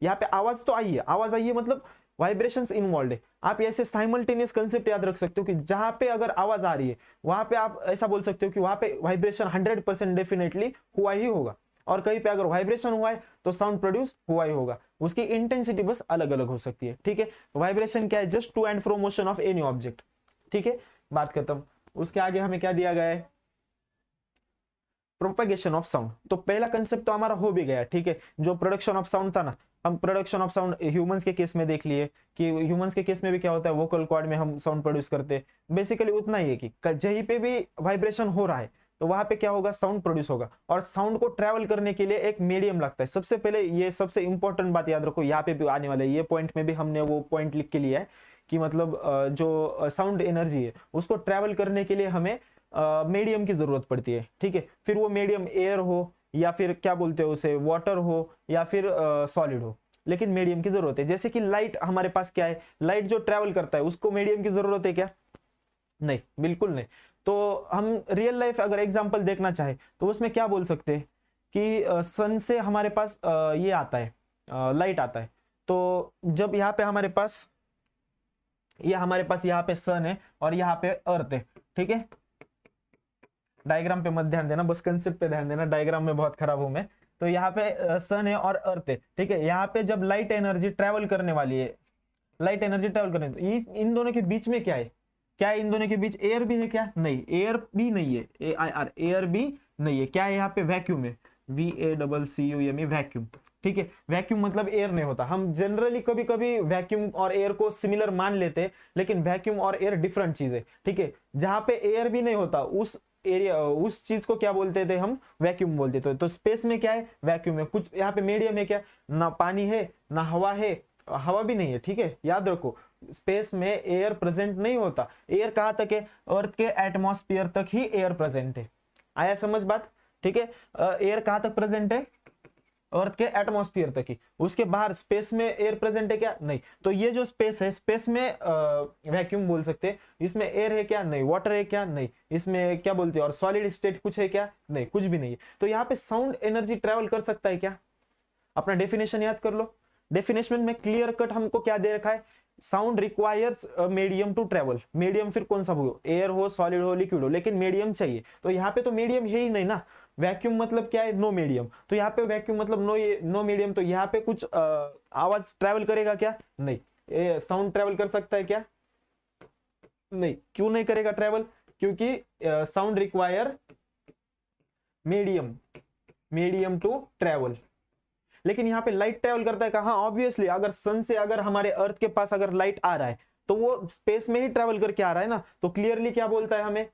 A: यहाँ पे आवाज तो आई है, आवाज आई है मतलब वाइब्रेशंस इन्वॉल्व है। आप ऐसे साइमल्टेनियस कंसेप्ट याद रख सकते हो कि जहां पे अगर आवाज आ रही है वहां पे आप ऐसा बोल सकते हो कि वहां पे वाइब्रेशन 100% डेफिनेटली हुआ ही होगा, और कहीं पे अगर वाइब्रेशन हुआ है तो साउंड प्रोड्यूस हुआ ही होगा। उसकी इंटेंसिटी बस अलग अलग हो सकती है। ठीक है, वाइब्रेशन क्या है, just to and fro motion of any object. ठीक है, बात खत्म। उसके आगे हमें क्या दिया गया है, प्रोपेगेशन ऑफ साउंड। तो पहला कंसेप्ट तो हमारा हो भी गया। ठीक है, जो प्रोडक्शन ऑफ साउंड था ना, हम प्रोडक्शन ऑफ साउंड ह्यूमंस के केस में देख लिए कि ह्यूमंस के केस में भी क्या होता है, वोकल कॉर्ड में हम साउंड प्रोड्यूस करते हैं। बेसिकली उतना ही है कि जहीं पे भी वाइब्रेशन हो रहा है तो वहां पे क्या होगा, साउंड प्रोड्यूस होगा। और साउंड को ट्रैवल करने के लिए एक मीडियम लगता है। सबसे पहले ये सबसे इंपॉर्टेंट बात याद रखो, यहाँ पे भी आने वाला है, ये पॉइंट में भी हमने वो पॉइंट लिख के लिया है कि मतलब जो साउंड एनर्जी है उसको ट्रैवल करने के लिए हमें मीडियम की जरूरत पड़ती है। ठीक है, फिर वो मीडियम एयर हो या फिर क्या बोलते हैं उसे, वाटर हो या फिर सॉलिड हो, लेकिन मीडियम की जरूरत है। जैसे कि लाइट हमारे पास क्या है, लाइट जो ट्रैवल करता है उसको मीडियम की जरूरत है क्या? नहीं, बिल्कुल नहीं। तो हम रियल लाइफ अगर एग्जांपल देखना चाहे तो उसमें क्या बोल सकते हैं कि सन से हमारे पास ये आता है, लाइट आता है। तो जब यहाँ पे हमारे पास यहाँ पे सन है और यहाँ पे अर्थ है। ठीक है, डायग्राम पे मत ध्यान देना, बस कंसेप्ट पे ध्यान देना, डायग्राम में बहुत खराब हूं मैं। तो यहाँ पे सन है और अर्थ है। ठीक है, यहाँ पे जब लाइट एनर्जी ट्रेवल करने वाली है, लाइट एनर्जी ट्रेवल करने, इन दोनों के बीच में क्या है, क्या है इन दोनों के बीच, एयर भी है क्या? नहीं, एयर भी नहीं है, AIR, एयर भी नहीं है। क्या है यहाँ पे, वैक्यूम है, VACCUM, वैक्यूम। ठीक है, वैक्यूम मतलब एयर नहीं होता। हम जनरली कभी कभी वैक्यूम और एयर को सिमिलर मान लेते हैं, लेकिन वैक्यूम और एयर डिफरेंट चीज है। ठीक है, जहां पे एयर भी नहीं होता उस एरिया, उस चीज को क्या बोलते थे हम, वैक्यूम बोलते थे। तो स्पेस में क्या है, वैक्यूम है। कुछ यहाँ पे मीडियम है क्या, ना पानी है ना हवा है, हवा भी नहीं है। ठीक है, याद रखो स्पेस में एयर प्रेजेंट नहीं होता। एयर कहां तक है, अर्थ के एटमॉस्फेयर तक ही एयर प्रेजेंट है। आया समझ बात? ठीक है, एयर कहां तक प्रेजेंट है, अर्थ के एटमॉस्फेयर तक ही, उसके बाहर स्पेस में एयर प्रेजेंट है क्या? नहीं। तो ये जो स्पेस है, स्पेस में वैक्यूम बोल सकते हैं। इसमें एयर है क्या? नहीं। वाटर है क्या? नहीं। इसमें क्या बोलते हैं, और सॉलिड स्टेट कुछ है क्या? नहीं, कुछ भी नहीं है। तो यहाँ पे साउंड एनर्जी ट्रेवल कर सकता है क्या? अपना डेफिनेशन याद कर लो। डेफिनेशन में क्लियर कट हमको क्या दे रखा है, sound requires medium to travel. Medium फिर कौन सा हो, एयर हो, सॉलिड हो, लिक्विड हो, लेकिन मीडियम चाहिए। तो यहाँ पे तो मीडियम है ही नहीं ना। वैक्यूम मतलब क्या है, नो मीडियम। तो यहाँ पे वैक्यूम मतलब नो मीडियम। तो यहाँ पे कुछ आवाज ट्रेवल करेगा क्या? नहीं। साउंड ट्रेवल कर सकता है क्या? नहीं। क्यों नहीं करेगा ट्रेवल? क्योंकि sound require medium to travel. लेकिन यहाँ पे लाइट ट्रेवल करता है कहाँ? ऑब्वियसली अगर सन से अगर हमारे अर्थ के पास अगर लाइट आ रहा है तो वो स्पेस में ही ट्रेवल करके आ रहा है ना। तो क्लियरली क्या बोलता है हमें,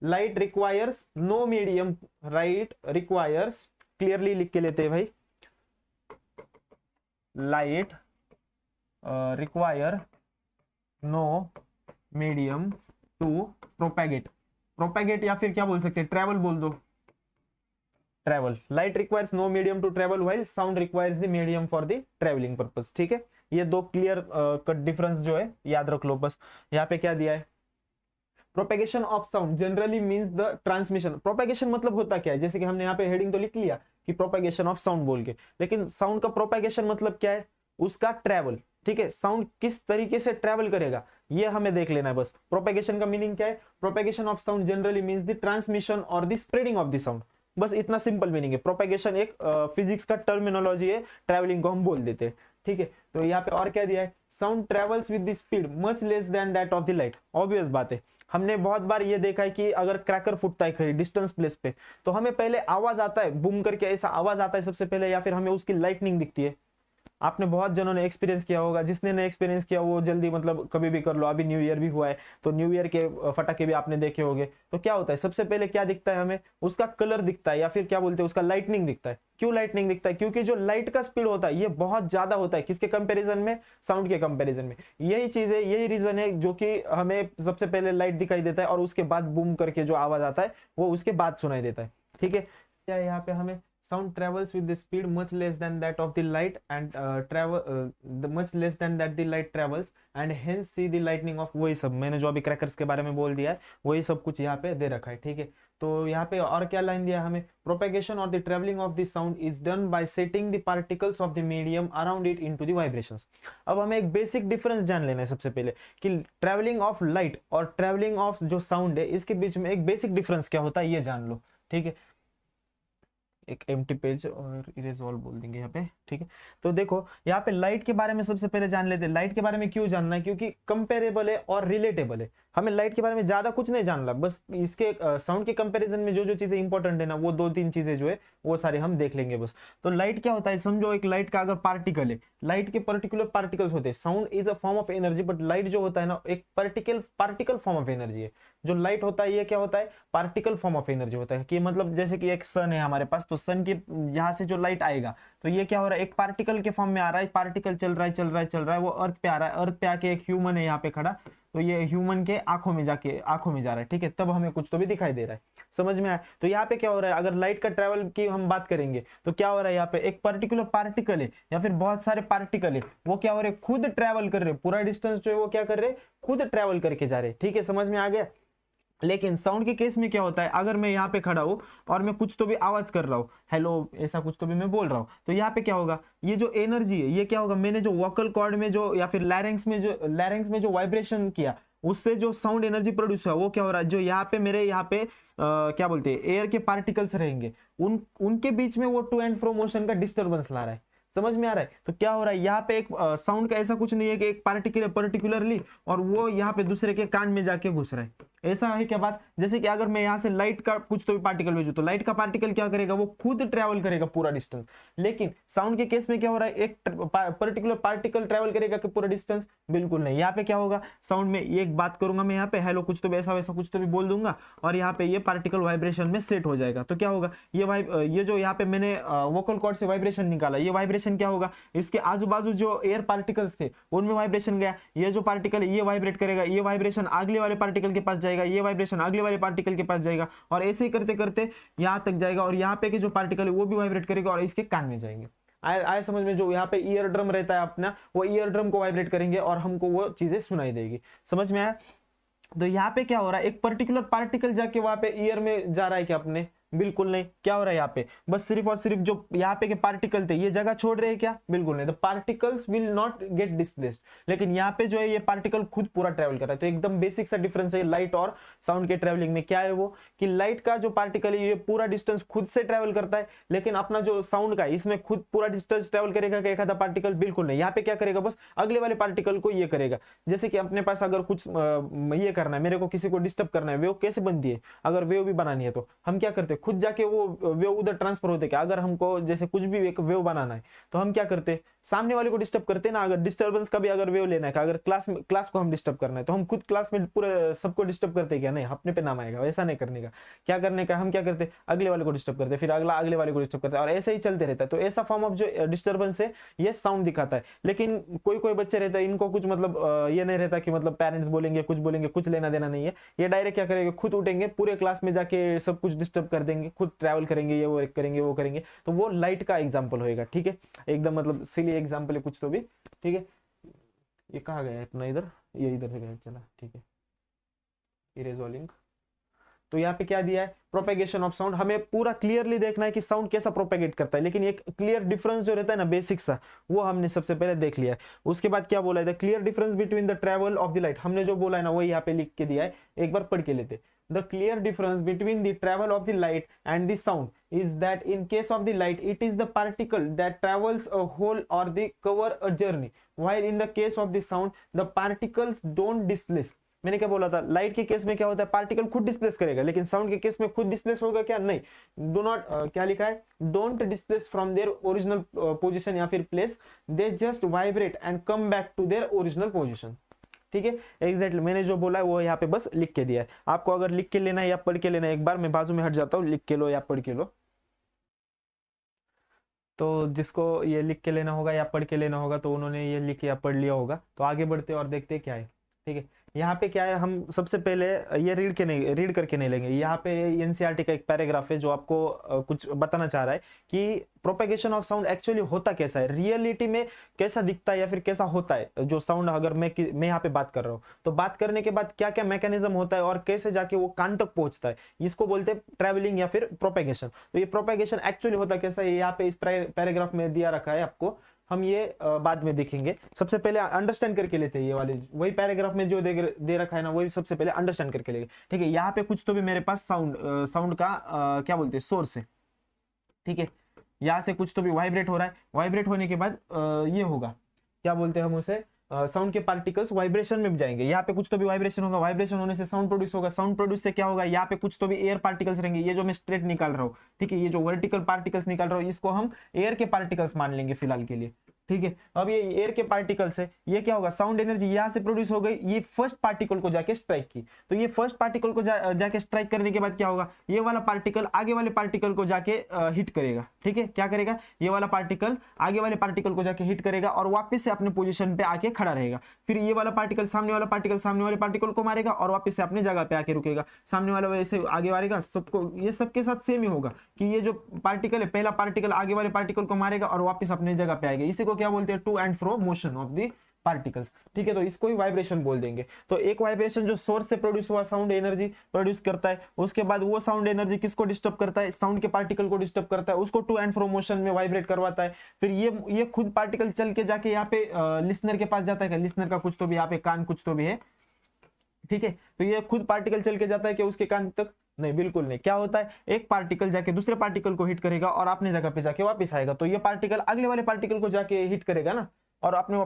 A: light requires no medium, right requires, clearly लिख के लेते हैं भाई, light require no medium to propagate या फिर क्या बोल सकते हैं, ट्रेवल बोल दो, travel. Light requires no medium to travel while sound requires the medium for the travelling purpose. ठीक है, ये दो क्लियर कट डिफरेंस जो है याद रख लो बस। यहाँ पे क्या दिया है, propagation of sound generally means the transmission. Propagation मतलब होता क्या है, जैसे कि हमने यहाँ पे हेडिंग तो लिख लिया कि प्रोपेगेशन ऑफ साउंड बोल के, लेकिन साउंड का प्रोपेगेशन मतलब क्या है, उसका ट्रेवल। ठीक है, साउंड किस तरीके से ट्रेवल करेगा ये हमें देख लेना है बस। प्रोपेगेशन का मीनिंग क्या है, propagation of sound generally means the transmission or the spreading of the sound. बस इतना सिंपल मीनिंग है। प्रोपेगेशन एक फिजिक्स का टर्मिनोलॉजी है, ट्रेवलिंग को हम बोल देते हैं। ठीक है, तो यहाँ पे और क्या दिया है, sound travels with the speed much less than that of the light. Obvious बात है, हमने बहुत बार ये देखा है कि अगर क्रैकर फूटता है कहीं डिस्टेंस प्लेस पे, तो हमें पहले आवाज आता है, बूम करके ऐसा आवाज आता है सबसे पहले, या फिर हमें उसकी लाइटनिंग दिखती है। आपने बहुत जनों ने एक्सपीरियंस किया होगा, जिसने ने एक्सपीरियंस किया वो जल्दी मतलब कभी भी कर लो। अभी न्यू ईयर भी हुआ है, तो न्यू ईयर के फटाके भी आपने देखे होंगे। तो क्या होता है, सबसे पहले क्या दिखता है हमें, उसका कलर दिखता है, या फिर क्या बोलते हैं उसका लाइटनिंग दिखता है। क्यों लाइटनिंग दिखता है, क्योंकि जो लाइट का स्पीड होता है ये बहुत ज्यादा होता है, किसके कंपेरिजन में, साउंड के कंपेरिजन में। यही चीज है, यही रीजन है जो कि हमें सबसे पहले लाइट दिखाई देता है और उसके बाद बूम करके जो आवाज आता है वो उसके बाद सुनाई देता है। ठीक है, क्या यहाँ पे हमें sound travels with the speed much less than that of the light and much less than that the light travels and hence see the lightning of, वही सब मैंने जो अभी क्रैकर्स के बारे में बोल दिया है वही सब कुछ यहाँ पे दे रखा है। ठीक है, तो यहाँ पे और क्या लाइन दिया हमें, प्रोपेगेशन और the travelling of the sound is done by setting the particles of the medium around it into the vibrations. अब हमें एक बेसिक डिफरेंस जान लेना है सबसे पहले कि ट्रेवलिंग ऑफ लाइट और ट्रेवलिंग ऑफ जो साउंड है इसके बीच में एक बेसिक डिफरेंस क्या होता है ये जान लो। ठीक है, एक एम्प्टी पेज और इरेज ऑल बोल देंगे यहाँ पे। ठीक है, तो देखो यहाँ पे लाइट के बारे में सबसे पहले जान लेते हैं। लाइट के बारे में क्यों जानना है, क्योंकि कंपेरेबल है और रिलेटेबल है। हमें लाइट के बारे में ज्यादा कुछ नहीं जानना, बस इसके साउंड के कंपैरिजन में जो जो चीजें इंपॉर्टेंट है ना, वो 2-3 चीजें जो है वो सारे हम देख लेंगे बस। तो लाइट क्या होता है, समझो एक लाइट का अगर पार्टिकल है, लाइट के पर्टिकुलर पार्टिकल्स होते हैं। Sound is a form of energy, but light जो होता है ना एक पार्टिकल फॉर्म ऑफ एनर्जी है। जो लाइट होता है ये क्या होता है, पार्टिकल फॉर्म ऑफ एनर्जी होता है। कि मतलब जैसे कि एक सन है हमारे पास, तो सन के यहाँ से जो लाइट आएगा तो ये क्या हो रहा है, एक पार्टिकल के फॉर्म में आ रहा है। पार्टिकल चल रहा है चल रहा है चल रहा है, वो अर्थ पे आ रहा है, अर्थ पे आके एक ह्यूमन है यहाँ पे खड़ा, तो ये ह्यूमन के आंखों में जाके आंखों में जा रहा है। ठीक है, तब हमें कुछ तो भी दिखाई दे रहा है। समझ में आया। तो यहाँ पे क्या हो रहा है, अगर लाइट का ट्रेवल की हम बात करेंगे तो क्या हो रहा है, यहाँ पे एक पर्टिकुलर पार्टिकल है या फिर बहुत सारे पार्टिकल है, वो क्या हो रहे हैं, खुद ट्रेवल कर रहे हैं। पूरा डिस्टेंस जो है वो क्या कर रहे हैं, खुद ट्रेवल करके जा रहे हैं। ठीक है, समझ में आ गया। लेकिन साउंड के केस में क्या होता है, अगर मैं यहाँ पे खड़ा हूं और मैं कुछ तो भी आवाज कर रहा हूँ, हेलो ऐसा कुछ तो भी मैं बोल रहा हूँ, तो यहाँ पे क्या होगा, ये जो एनर्जी है ये क्या होगा, मैंने जो वोकल कॉर्ड में जो या फिर लैरिंग्स में जो वाइब्रेशन किया उससे जो साउंड एनर्जी प्रोड्यूस हुआ वो क्या हो रहा है, जो यहाँ पे मेरे यहाँ पे क्या बोलते हैं एयर के पार्टिकल्स रहेंगे उनके बीच में वो टू एंड फ्रो मोशन का डिस्टर्बेंस ला रहा है। समझ में आ रहा है। तो क्या हो रहा है, यहाँ पे एक साउंड का ऐसा कुछ नहीं है कि एक पर्टिकुलरली और वो यहाँ पे दूसरे के कान में जाके घुस रहा है। ऐसा है क्या बात, जैसे कि अगर मैं यहाँ से लाइट का कुछ तो भी पार्टिकल भेजूं तो लाइट का पार्टिकल क्या करेगा, वो खुद ट्रेवल करेगा पूरा डिस्टेंस। लेकिन साउंड के केस में क्या हो रहा है, एक पर्टिकुलर पार्टिकल ट्रेवल करेगा कि पूरा डिस्टेंस, बिल्कुल नहीं। यहाँ पे क्या होगा, साउंड में एक बात करूंगा मैं यहाँ पे हेलो कुछ तो वैसा वैसा कुछ तो भी बोल दूंगा और यहाँ पे ये पार्टिकल वाइब्रेशन में सेट हो जाएगा। तो क्या होगा, ये जो यहाँ पे मैंने वोकल कॉर्ड से वाइब्रेशन निकाला, ये वाइब्रेशन क्या होगा, इसके आजू बाजू जो एयर पार्टिकल्स थे उनमें वाइब्रेशन गया, ये जो पार्टिकल है ये वाइब्रेट करेगा, ये वाइब्रेशन अगले वाले पार्टिकल के पास जाएगा, ये वाइब्रेशन अगले वाले पार्टिकल के पास जाएगा और ऐसे ही करते करते यहां तक जाएगा और यहाँ पे के जो पार्टिकल है वो भी वाइब्रेट करेगा और इसके कान में जाएंगे। आए समझ में, जो यहाँ पे ईयर ड्रम रहता है अपना, वो ईयर ड्रम को वाइब्रेट करेंगे और हमको वो चीजें सुनाई देगी। समझ में आया। तो यहाँ पे क्या हो रहा है, एक पर्टिकुलर पार्टिकल जाके वहां पे ईयर में जा रहा है क्या अपने, बिल्कुल नहीं। क्या हो रहा है यहाँ पे, बस सिर्फ और सिर्फ जो यहाँ पे के पार्टिकल थे ये जगह छोड़ रहे हैं क्या, बिल्कुल नहीं। The particles will not gate displaced, लेकिन यहाँ पे जो है ये पार्टिकल खुद पूरा ट्रेवल कर रहा है। तो एकदम बेसिक सा डिफरेंस है लाइट और साउंड के ट्रेवलिंग में। क्या है वो, कि लाइट का जो पार्टिकल है ये पूरा डिस्टेंस खुद से ट्रेवल करता है, लेकिन अपना जो साउंड का इसमें खुद पूरा डिस्टेंस ट्रेवल करेगा कि एक आधा पार्टिकल, बिल्कुल नहीं। यहाँ पे क्या करेगा, बस अगले वाले पार्टिकल को ये करेगा। जैसे कि अपने पास अगर कुछ ये करना है, मेरे को किसी को डिस्टर्ब करना है, वेव कैसे बनती है, अगर वेव भी बनानी है तो हम क्या करते हैं, खुद जाके वो वेव उधर ट्रांसफर होते क्या। अगर हमको जैसे कुछ भी एक वेव बनाना है तो हम क्या करते, सामने वाले को डिस्टर्ब करते ना। अगर डिस्टर्बेंस का भी अगर वेव लेना है, अगर क्लास को हम डिस्टर्ब करना है तो हम खुद क्लास में पूरे सबको डिस्टर्ब करते क्या, नहीं, अपने पे नाम आएगा। वैसा नहीं करने का, क्या करने का, हम क्या करते, अगले वाले को डिस्टर्ब करते, फिर अगला अगले वाले को डिस्टर्ब करता है और ऐसे ही चलते रहता है। तो ऐसा फॉर्म ऑफ जो डिस्टर्बेंस है ये साउंड दिखाता है। लेकिन कोई कोई बच्चे रहते हैं इनको कुछ मतलब ये नहीं रहता कि मतलब पेरेंट्स बोलेंगे कुछ लेना देना नहीं है। ये डायरेक्ट क्या करेंगे, खुद उठेंगे पूरे क्लास में जाके सब कुछ डिस्टर्ब कर देंगे, खुद ट्रैवल करेंगे, ये वो करेंगे। तो वो लाइट का एग्जाम्पल होएगा। ठीक है, एकदम मतलब सिली एग्जाम्पल है कुछ तो भी। ठीक है, ये कहाँ गया अपना, इधर, ये इधर से गया, चला ठीक है। Erase link. तो यहाँ पे क्या दिया है, प्रोपेगेशन ऑफ साउंड। हमें पूरा क्लियरली देखना है कि साउंड कैसा प्रोपेगेट करता है, लेकिन एक क्लियर डिफरेंस जो रहता है ना बेसिक सा, वो हमने सबसे पहले देख लिया है। उसके बाद क्या बोला है, the clear difference between the travel of the light, हमने जो बोला है ना वही यहाँ पे लिख के दिया है, एक बार पढ़ के लेते। The clear difference between the travel of the light and the sound is that in case of the light it is the particle that travels a whole or the cover a journey, while in the case of the sound the particles don't displace. मैंने क्या बोला था, light के case में क्या होता है, particle खुद डिस्प्लेस करेगा, लेकिन साउंड के केस में खुद डिस्प्लेस होगा क्या, नहीं। डू नॉट क्या लिखा है, don't displace from their original position या फिर place, they just vibrate and come back to their original position. ठीक है, एग्जैक्टली मैंने जो बोला है वो यहाँ पे बस लिख के दिया है। आपको अगर लिख के लेना है या पढ़ के लेना है, एक बार मैं बाजू में हट जाता हूँ, लिख के लो या पढ़ के लो। तो जिसको ये लिख के लेना होगा या पढ़ के लेना होगा तो उन्होंने ये लिख या पढ़ लिया होगा। तो आगे बढ़ते और देखते क्या है। ठीक है, यहाँ पे क्या है, हम सबसे पहले ये रीड करके नहीं लेंगे। यहाँ पे एनसीईआरटी का एक पैराग्राफ है जो आपको कुछ बताना चाह रहा है कि प्रोपेगेशन ऑफ साउंड एक्चुअली होता कैसा है, रियलिटी में कैसा दिखता है या फिर कैसा होता है जो साउंड, अगर मैं यहाँ पे बात कर रहा हूँ तो बात करने के बाद क्या क्या मैकेनिज्म होता है और कैसे जाके वो कान तक पहुंचता है, इसको बोलते हैं ट्रेवलिंग या फिर प्रोपेगेशन। तो ये प्रोपेगेशन एक्चुअली होता कैसा है, यहाँ पे इस पैराग्राफ में दिया रखा है आपको, हम ये बाद में देखेंगे। सबसे पहले अंडरस्टैंड करके लेते हैं, ये वाले वही पैराग्राफ में जो दे रखा है ना वही सबसे पहले अंडरस्टैंड करके लेंगे। ठीक है, यहाँ पे कुछ तो भी मेरे पास साउंड का क्या बोलते हैं, सोर्स है। ठीक है, यहाँ से कुछ तो भी वाइब्रेट हो रहा है, वाइब्रेट होने के बाद ये होगा, क्या बोलते हैं हम उसे, साउंड के पार्टिकल्स वाइब्रेशन में जाएंगे। यहाँ पे कुछ तो भी वाइब्रेशन होगा, वाइब्रेशन होने से साउंड प्रोड्यूस होगा, साउंड प्रोड्यूस से क्या होगा, यहाँ पे कुछ तो भी एयर पार्टिकल्स रहेंगे। ये जो मैं स्ट्रेट निकाल रहा हूँ, ठीक है, ये जो वर्टिकल पार्टिकल्स निकाल रहा हूँ इसको हम एयर के पार्टिकल्स मान लेंगे फिलहाल के लिए। ठीक है, अब ये एयर के पार्टिकल्स है, ये क्या होगा, साउंड एनर्जी यहाँ से प्रोड्यूस हो गई, ये फर्स्ट पार्टिकल को जाके स्ट्राइक की। तो ये फर्स्ट पार्टिकल को जाके स्ट्राइक करने के बाद क्या होगा, ये वाला पार्टिकल आगे वाले पार्टिकल को जाके हिट करेगा। ठीक है, क्या करेगा, ये वाला पार्टिकल आगे वाले पार्टिकल को जाके हिट करेगा और वापस से अपने पोजीशन पे आके खड़ा रहेगा। फिर ये वाला पार्टिकल सामने वाले पार्टिकल को मारेगा और वापस से अपनी जगह पे आके रुकेगा। सामने वाला वैसे आगे मारेगा, सबको ये सबके साथ सेम ही होगा कि ये जो पार्टिकल है, पहला पार्टिकल आगे वाले पार्टिकल को मारेगा और वापस अपनी जगह पे आएगा। इसी को क्या बोलते हैं, to and fro motion of the particles. ठीक है, तो इसको ही वाइब्रेशन बोल देंगे। तो एक वाइब्रेशन जो सोर्स से प्रोड्यूस हुआ साउंड एनर्जी प्रोड्यूस करता है, उसके बाद वो साउंड एनर्जी किसको डिस्टर्ब करता है, साउंड के पार्टिकल को डिस्टर्ब करता है, उसको टू एंड फ्रो मोशन में वाइब्रेट करवाता है। फिर ये खुद पार्टिकल चल के जाके यहाँ पे लिसनर के पास जाता है, लिसनर का कुछ तो भी यहाँ पे कान कुछ तो भी है। ठीक है, तो ये खुद पार्टिकल चल के जाता है कि उसके कान तक, नहीं बिल्कुल नहीं। क्या होता है, एक पार्टिकल जाके दूसरे पार्टिकल को हिट करेगा और अपनी जगह पे जाके वापस आएगा। तो ये पार्टिकल अगले वाले पार्टिकल को जाके हिट करेगा ना और अपने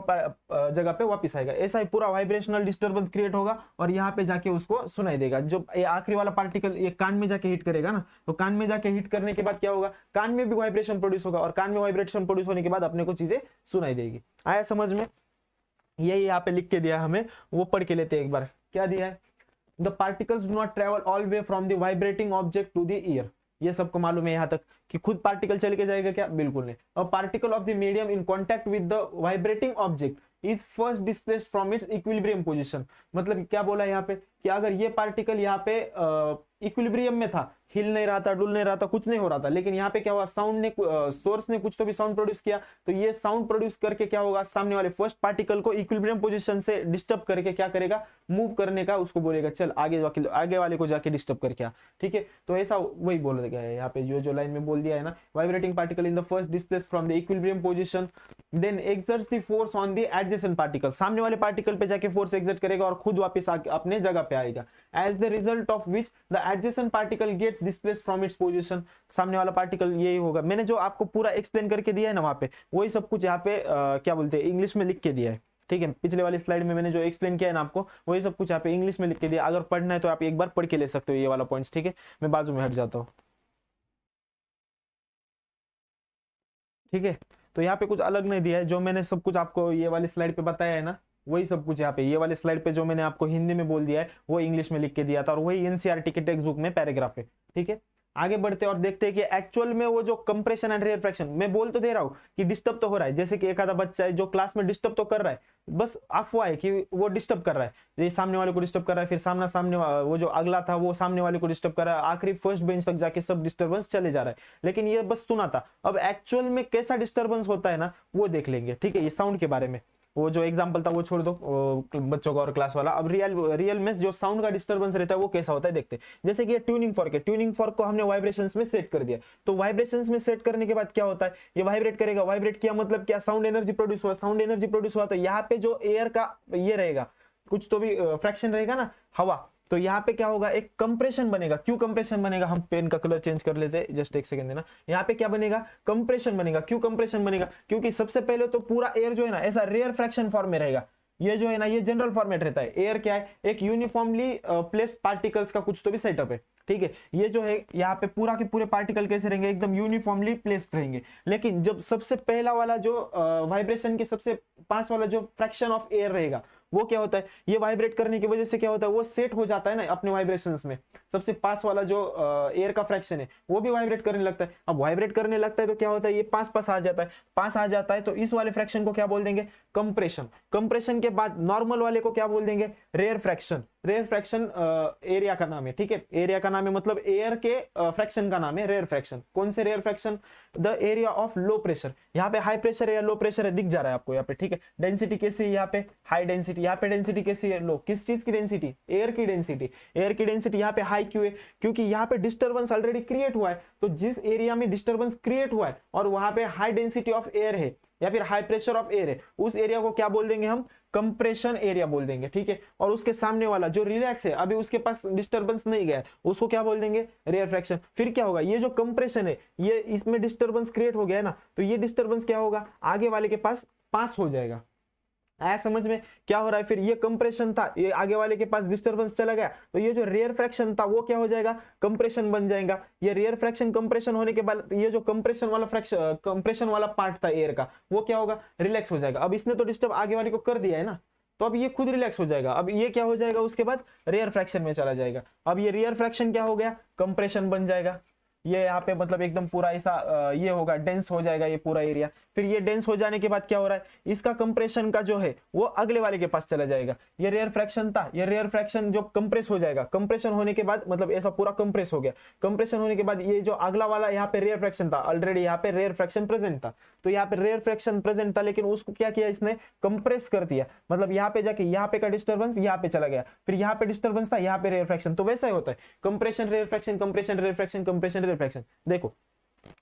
A: जगह पे वापस आएगा। ऐसा ही पूरा वाइब्रेशनल डिस्टर्बेंस क्रिएट होगा और यहाँ पे जाके उसको सुनाई देगा। जो ये आखिरी वाला पार्टिकल ये कान में जाके हिट करेगा ना, तो कान में जाके हिट करने के बाद क्या होगा, कान में भी वाइब्रेशन प्रोड्यूस होगा और कान में वाइब्रेशन प्रोड्यूस होने के बाद अपने को चीजें सुनाई देगी। आया समझ में, यही यहाँ पे लिख के दिया हमें, वो पढ़ के लेते एक बार। क्या दिया है, the particles do not travel all way from the vibrating object to the ear. ये सबको मालूम है यहाँ तक कि खुद पार्टिकल चल के जाएगा क्या, बिल्कुल नहीं। A particle of the medium in contact with the vibrating object is first displaced from it's equilibrium position. मतलब क्या बोला यहाँ पे कि अगर ये पार्टिकल यहाँ पे इक्विलिब्रियम में था, हिल नहीं रहा था, डुल नहीं रहा था, कुछ नहीं हो रहा था, लेकिन यहाँ पे क्या हुआ, साउंड ने सोर्स ने कुछ तो भी साउंड प्रोड्यूस किया, तो ये साउंड प्रोड्यूस करके क्या होगा, सामने वाले फर्स्ट पार्टिकल को इक्विलिब्रियम पोजीशन से डिस्टर्ब करके क्या करेगा, मूव करने का उसको बोलेगा, चल आगे वाले को जाके डिस्टर्ब करके आ। ठीक है, तो ऐसा वही बोल गया है यहाँ पे, जो लाइन में बोल दिया है ना, vibrating particle in the first displace from the equilibrium position then exerts the force on the adjacent particle. सामने वाले पार्टिकल पे जाके फोर्स एक्सर्ट करेगा और खुद वापस अपने जगह पे आएगा। As the result of which the adjacent particle gets displaced from its position. सामने वाला पार्टिकल यही होगा। मैंने जो आपको पूरा एक्सप्लेन करके दिया है ना वहां पे, वही सब कुछ यहाँ पे क्या बोलते हैं, इंग्लिश में लिख के दिया है। ठीक है, पिछले वाली स्लाइड में मैंने जो एक्सप्लेन किया है ना आपको, वही सब कुछ यहाँ पे इंग्लिश में लिख के दिया। अगर पढ़ना है तो आप एक बार पढ़ के ले सकते हो ये वाला पॉइंट्स। ठीक है, मैं बाजू में हट जाता हूँ। ठीक है, तो यहाँ पे कुछ अलग नहीं दिया है, जो मैंने सब कुछ आपको ये वाली स्लाइड पे बताया है ना, वही सब कुछ यहाँ पे ये वाली स्लाइड पे जो मैंने आपको हिंदी में बोल दिया है वो इंग्लिश में लिख के दिया था, और वही एनसीईआरटी के टेक्स्ट बुक में पैराग्राफ है। ठीक है, आगे बढ़ते और देखते हैं कि एक्चुअल में वो जो कंप्रेशन एंड रेयरफैक्शन, मैं बोल तो दे रहा हूँ कि डिस्टर्ब तो हो रहा है, जैसे कि एक आधा बच्चा है जो क्लास में डिस्टर्ब तो कर रहा है, बस अफवाह है कि वो डिस्टर्ब कर रहा है, ये सामने वाले को डिस्टर्ब कर रहा है, फिर सामने वो जो अगला था वो सामने वाले को डिस्टर्ब कर रहा है, आखिरी फर्स्ट बेंच तक जाके सब डिस्टर्बेंस चले जा रहा है, लेकिन ये बस सुना था। अब एक्चुअल में कैसा डिस्टर्बेंस होता है ना वो देख लेंगे। ठीक है, ये साउंड के बारे में, वो जो एग्जांपल था वो छोड़ दो बच्चों का और क्लास वाला। अब रियल में जो साउंड का डिस्टर्बेंस रहता है वो कैसा होता है देखते हैं। जैसे कि ये ट्यूनिंग फॉर्क है, ट्यूनिंग फॉर्क को हमने वाइब्रेशंस में सेट कर दिया, तो वाइब्रेशंस में सेट करने के बाद क्या होता है, ये वाइब्रेट करेगा। वाइब्रेट किया मतलब क्या, साउंड एनर्जी प्रोड्यूस हुआ, साउंड एनर्जी प्रोड्यूस हुआ तो यहाँ पे जो एयर का ये रहेगा, कुछ तो भी फ्रैक्शन रहेगा ना, हवा, तो यहाँ पे क्या होगा, एक कंप्रेशन बनेगा। क्यों कंप्रेशन बनेगा, हम पेन का कलर चेंज कर लेते हैं, जस्ट एक सेकंड देना। यहाँ पे क्या बनेगा, कंप्रेशन बनेगा। क्यों कंप्रेशन बनेगा, क्योंकि सबसे पहले तो पूरा एयर जो है ना ऐसा रेयर फ्रैक्शन फॉर्म में रहेगा। ये जो है ना ये जनरल फॉर्मेट रहता है। एयर क्या है, एक यूनिफॉर्मली प्लेस्ड पार्टिकल्स का कुछ तो भी सेटअप है, ठीक है। ये जो है यहाँ पे पूरा के पूरे पार्टिकल कैसे रहेंगे, एकदम यूनिफॉर्मली प्लेस्ड रहेंगे। लेकिन जब सबसे पहला वाला जो वाइब्रेशन के सबसे पास वाला जो फ्रैक्शन ऑफ एयर रहेगा, वो क्या होता है, ये वाइब्रेट करने की वजह से क्या होता है, वो सेट हो जाता है ना अपने वाइब्रेशंस में। सबसे पास वाला जो एयर का फ्रैक्शन है वो भी वाइब्रेट करने लगता है। अब वाइब्रेट करने लगता है तो क्या होता है, ये पास आ जाता है, पास आ जाता है तो इस वाले फ्रैक्शन को क्या बोल देंगे, कंप्रेशन। कंप्रेशन के बाद नॉर्मल वाले को क्या बोल देंगे, rarefaction. Rarefaction area का नाम है, ठीक है, एरिया का नाम है, मतलब एयर के फ्रैक्शन का नाम है रेयर फ्रैक्शन। कौन से rarefaction, the area of low pressure. यहाँ पे हाई प्रेशर है या लो प्रेशर है दिख जा रहा है आपको यहाँ पे, ठीक है। डेंसिटी कैसी है, यहाँ पे हाई डेंसिटी, यहाँ पे डेंसिटी कैसी है, लो। किस चीज की डेंसिटी, एयर की डेंसिटी। एयर की डेंसिटी यहाँ पे हाई क्यों है, क्योंकि यहाँ पे डिस्टर्बेंस ऑलरेडी क्रिएट हुआ है। तो जिस एरिया में डिस्टर्बेंस क्रिएट हुआ है और वहां पे हाई डेंसिटी ऑफ एयर है या फिर हाई प्रेशर ऑफ एयर है, उस एरिया को क्या बोल देंगे हम, कंप्रेशन एरिया बोल देंगे, ठीक है। और उसके सामने वाला जो रिलैक्स है, अभी उसके पास डिस्टर्बेंस नहीं गया, उसको क्या बोल देंगे, रेयर फ्रैक्शन। फिर क्या होगा, ये जो कंप्रेशन है, ये इसमें डिस्टर्बेंस क्रिएट हो गया है ना, तो ये डिस्टर्बेंस क्या होगा, आगे वाले के पास पास हो जाएगा। आया समझ में क्या हो रहा है। फिर ये कंप्रेशन था, ये आगे वाले के पास डिस्टर्बेंस चला गया, तो ये जो रेयर फ्रैक्शन था वो क्या हो जाएगा, कंप्रेशन बन जाएगा। ये रेयर फ्रैक्शन कंप्रेशन होने के बाद ये जो कंप्रेशन वाला पार्ट था एयर का, वो क्या होगा, रिलैक्स हो जाएगा। अब इसने तो डिस्टर्ब आगे वाले को कर दिया है ना, तो अब ये खुद रिलैक्स हो जाएगा। अब ये क्या हो जाएगा, उसके बाद रेयर फ्रैक्शन में चला जाएगा। अब ये रेयर फ्रैक्शन क्या हो गया, कंप्रेशन बन जाएगा। ये यहाँ पे मतलब एकदम पूरा ऐसा ये होगा, डेंस हो जाएगा ये पूरा एरिया। फिर ये डेंस हो जाने के बाद क्या हो रहा है, इसका कंप्रेशन का जो है वो अगले वाले के पास चला जाएगा। ये रेयर फ्रैक्शन था, ये रेयर फ्रैक्शन जो कंप्रेस हो जाएगा, कंप्रेशन होने के बाद मतलब ऐसा पूरा कंप्रेस हो गया। कंप्रेशन होने के बाद ये जो अगला वाला यहाँ पे रेयर फ्रैक्शन था, ऑलरेडी यहाँ पे रेयर फ्रैक्शन प्रेजेंट था, तो यहाँ पे रेयर फ्रैक्शन प्रेजेंट था, लेकिन उसको क्या किया इसने, कंप्रेस कर दिया। मतलब यहाँ पे जाके यहाँ पे का डिस्टर्बेंस यहाँ पे चला गया, फिर यहाँ पे डिस्टर्बेंस था, यहाँ पे रेयर फ्रैक्शन। तो वैसा ही होता है, compression rarefaction, compression rarefaction, compression rarefaction. देखो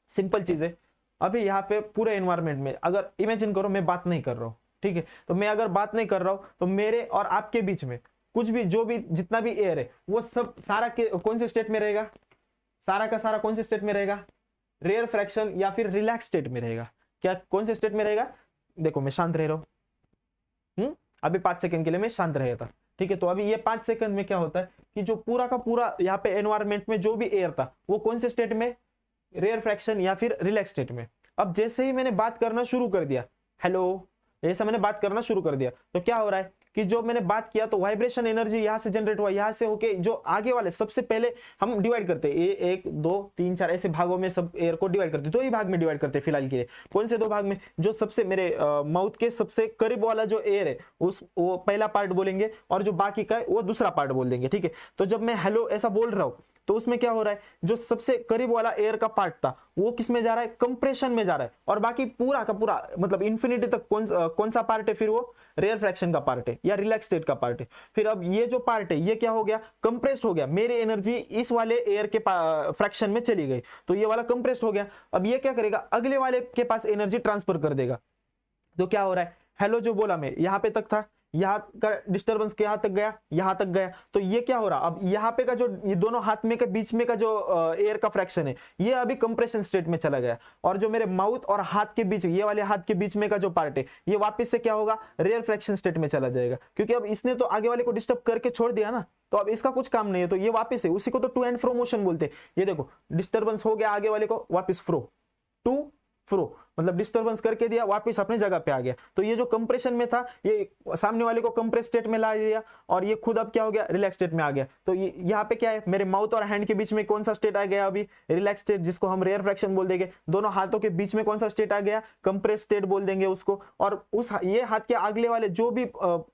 A: सिंपल चीज है। अभी यहाँ पे पूरे एनवायरनमेंट में अगर इमेजिन करो मैं बात नहीं कर रहा हूँ, ठीक है, तो मैं अगर बात नहीं कर रहा हूँ तो मेरे और आपके बीच में कुछ भी जो भी जितना भी एयर है वो सब सारा के कौन से स्टेट में रहेगा, सारा का सारा कौन से स्टेट में रहेगा, रेयर फ्रैक्शन या फिर रिलैक्स स्टेट में रहेगा। क्या कौन से स्टेट में रहेगा, देखो मैं शांत रह रहा हूँ, अभी 5 सेकंड के लिए मैं शांत रहा था, ठीक है। तो अभी ये 5 सेकंड में क्या होता है कि जो पूरा का पूरा यहाँ पे एनवायरनमेंट में जो भी एयर था वो कौन से स्टेट में, रेयर फ्रैक्शन या फिर रिलैक्स स्टेट में। अब जैसे ही मैंने बात करना शुरू कर दिया, हेलो, जैसे मैंने बात करना शुरू कर दिया तो क्या हो रहा है कि जो मैंने बात किया तो वाइब्रेशन एनर्जी यहां से जनरेट हुआ, यहां से होके जो आगे वाले, सबसे पहले हम डिवाइड करते हैं 1 2 3 4 ऐसे भागों में सब एयर को डिवाइड करते हैं। 2 ही भाग में डिवाइड करते हैं फिलहाल के लिए। कौन से 2 भाग में, जो सबसे मेरे माउथ के सबसे करीब वाला जो एयर है वो पहला पार्ट बोलेंगे और जो बाकी का है वो दूसरा पार्ट बोल देंगे, ठीक है। तो जब मैं हेलो ऐसा बोल रहा हूं तो उसमें क्या हो रहा है, जो सबसे करीब वाला एयर का पार्ट था वो किस में जा रहा है, कंप्रेशन में जा रहा है, और बाकी पूरा का पूरा मतलब इन्फिनिटी तक कौन सा पार्ट है, फिर वो रेयर फ्रैक्शन का पार्ट है या रिलैक्स स्टेट का पार्ट है। फिर अब ये जो पार्ट है ये क्या हो गया, कंप्रेस्ड हो गया। मेरी एनर्जी इस वाले एयर के फ्रैक्शन में चली गई तो ये वाला कंप्रेस्ड हो गया। अब ये क्या करेगा, अगले वाले के पास एनर्जी ट्रांसफर कर देगा। तो क्या हो रहा है, हेलो जो बोला मैं यहां पे तक था, यहाँ का डिस्टर्बेंस के यहाँ तक गया, यहाँ तक गया, तो ये क्या हो रहा, अब यहाँ पे का जो ये दोनों हाथ में के बीच में का जो एयर का फ्रैक्शन है ये अभी कंप्रेशन स्टेट में चला गया, और जो मेरे माउथ और हाथ के बीच, ये वाले हाथ के बीच में का जो पार्ट है ये वापस से क्या होगा, रेयर फ्रैक्शन स्टेट में चला जाएगा। क्योंकि अब इसने तो आगे वाले को डिस्टर्ब करके छोड़ दिया ना, तो अब इसका कुछ काम नहीं है, तो ये वापस है, उसी को तो टू एंड फ्रो मोशन बोलते हैं। ये देखो डिस्टर्बेंस हो गया आगे वाले को, वापस फ्रो, टू फ्रो, मतलब डिस्टर्बेंस करके दिया, वापस अपने जगह पे आ गया। तो ये जो कंप्रेशन में था ये सामने वाले को कंप्रेस स्टेट में ला दिया, और ये खुद अब क्या हो गया, रिलैक्स स्टेट में आ गया। तो ये यहाँ पे क्या है, मेरे माउथ और हैंड के बीच में कौन सा स्टेट आ गया, अभी रिलैक्स स्टेट, जिसको हम रेयर फ्रैक्शन बोल देंगे। दोनों हाथों के बीच में कौन सा स्टेट आ गया, कंप्रेस स्टेट बोल देंगे उसको। और उस ये हाथ के अगले वाले जो भी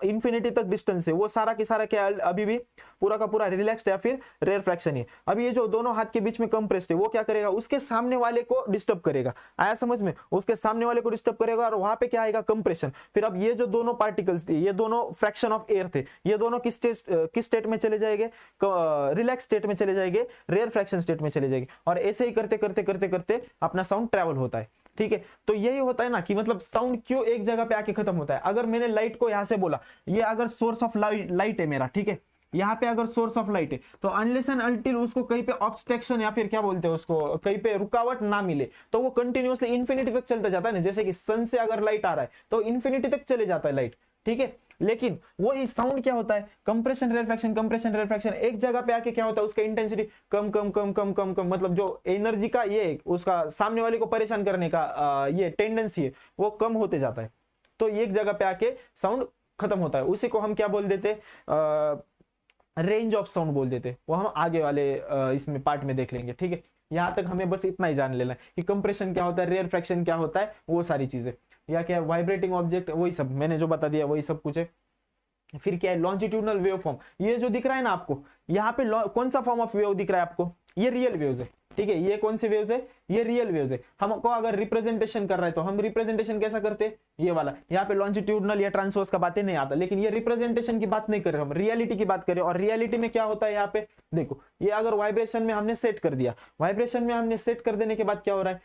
A: इंफिनिटी तक डिस्टेंस है वो सारा के सारा क्या अभी भी पूरा का पूरा रिलैक्स्ड या फिर रेयर फ्रैक्शन है। अभी ये जो दोनों हाथ के बीच में कंप्रेस्ड है वो क्या करेगा, उसके सामने वाले को डिस्टर्ब करेगा। आया समझ में, उसके सामने वाले को डिस्टर्ब करेगा और वहां पे क्या आएगा, कंप्रेशन। फिर अब ये जो दोनों पार्टिकल्स थे, ये दोनों फ्रैक्शन ऑफ एयर थे, ये दोनों किस स्टेट में चले जाएंगे, रिलैक्स स्टेट में चले जाएंगे, रेयर फ्रैक्शन स्टेट में चले जाएंगे। और ऐसे ही करते करते करते करते अपना साउंड ट्रैवल होता है। ठीक है, तो यही होता है ना कि मतलब साउंड क्यों एक जगह पे आके खत्म होता है। अगर मैंने लाइट को यहां से बोला, ये अगर सोर्स ऑफ लाइट है मेरा, ठीक है, यहाँ पे अगर सोर्स ऑफ लाइट है, तो अनलेस एंड अनटिल उसको कहीं पे ऑब्स्ट्रक्शन या फिर क्या बोलते हैं उसको, कहीं पे रुकावट ना मिले, तो वो कंटिन्यूअसली इन्फिनिटी तक चलता जाता है ना। जैसे कि सन से अगर लाइट आ रहा है तो इन्फिनिटी तक चले जाता है लाइट, ठीक है। लेकिन वो इस साउंड क्या होता है, कंप्रेशन रेफ्रैक्शन, कंप्रेशन रेफ्रैक्शन, एक जगह पे आके क्या होता है, उसका इंटेंसिटी कम कम कम कम कम कम, मतलब जो एनर्जी का ये उसका सामने वाले को परेशान करने का ये टेंडेंसी है वो कम होते जाता है। तो एक जगह पे आके साउंड खत्म होता है, उसी को हम क्या बोल देते, रेंज ऑफ साउंड बोल देते। वो हम आगे वाले इसमें पार्ट में देख लेंगे, ठीक है। यहां तक हमें बस इतना ही जान लेना है कि कंप्रेशन क्या होता है, रेयर फ्रैक्शन क्या होता है, वो सारी चीजें, या क्या वाइब्रेटिंग ऑब्जेक्ट, वही सब मैंने जो बता दिया वही सब कुछ है। फिर क्या है, लॉन्जिट्यूडनल वेव फॉर्म। ये जो दिख रहा है ना आपको यहाँ पे, कौन सा फॉर्म ऑफ वेव दिख रहा है आपको, ये रियल वेव्स है, ठीक है। ये कौन से वेव्स है, ये रियल वेव्स है। हमको अगर रिप्रेजेंटेशन कर रहा है तो हम रिप्रेजेंटेशन कैसा करते हैं, ये वाला। यहाँ पे लॉन्जिट्यूडनल या ट्रांसवर्स का बातें नहीं आता, लेकिन ये रिप्रेजेंटेशन की बात नहीं कर रहे हम, रियलिटी की बात करें। और रियलिटी में क्या होता है, यहाँ पे देखो, ये अगर वाइब्रेशन में हमने सेट कर दिया, वाइब्रेशन में हमने सेट कर देने के बाद क्या हो रहा है,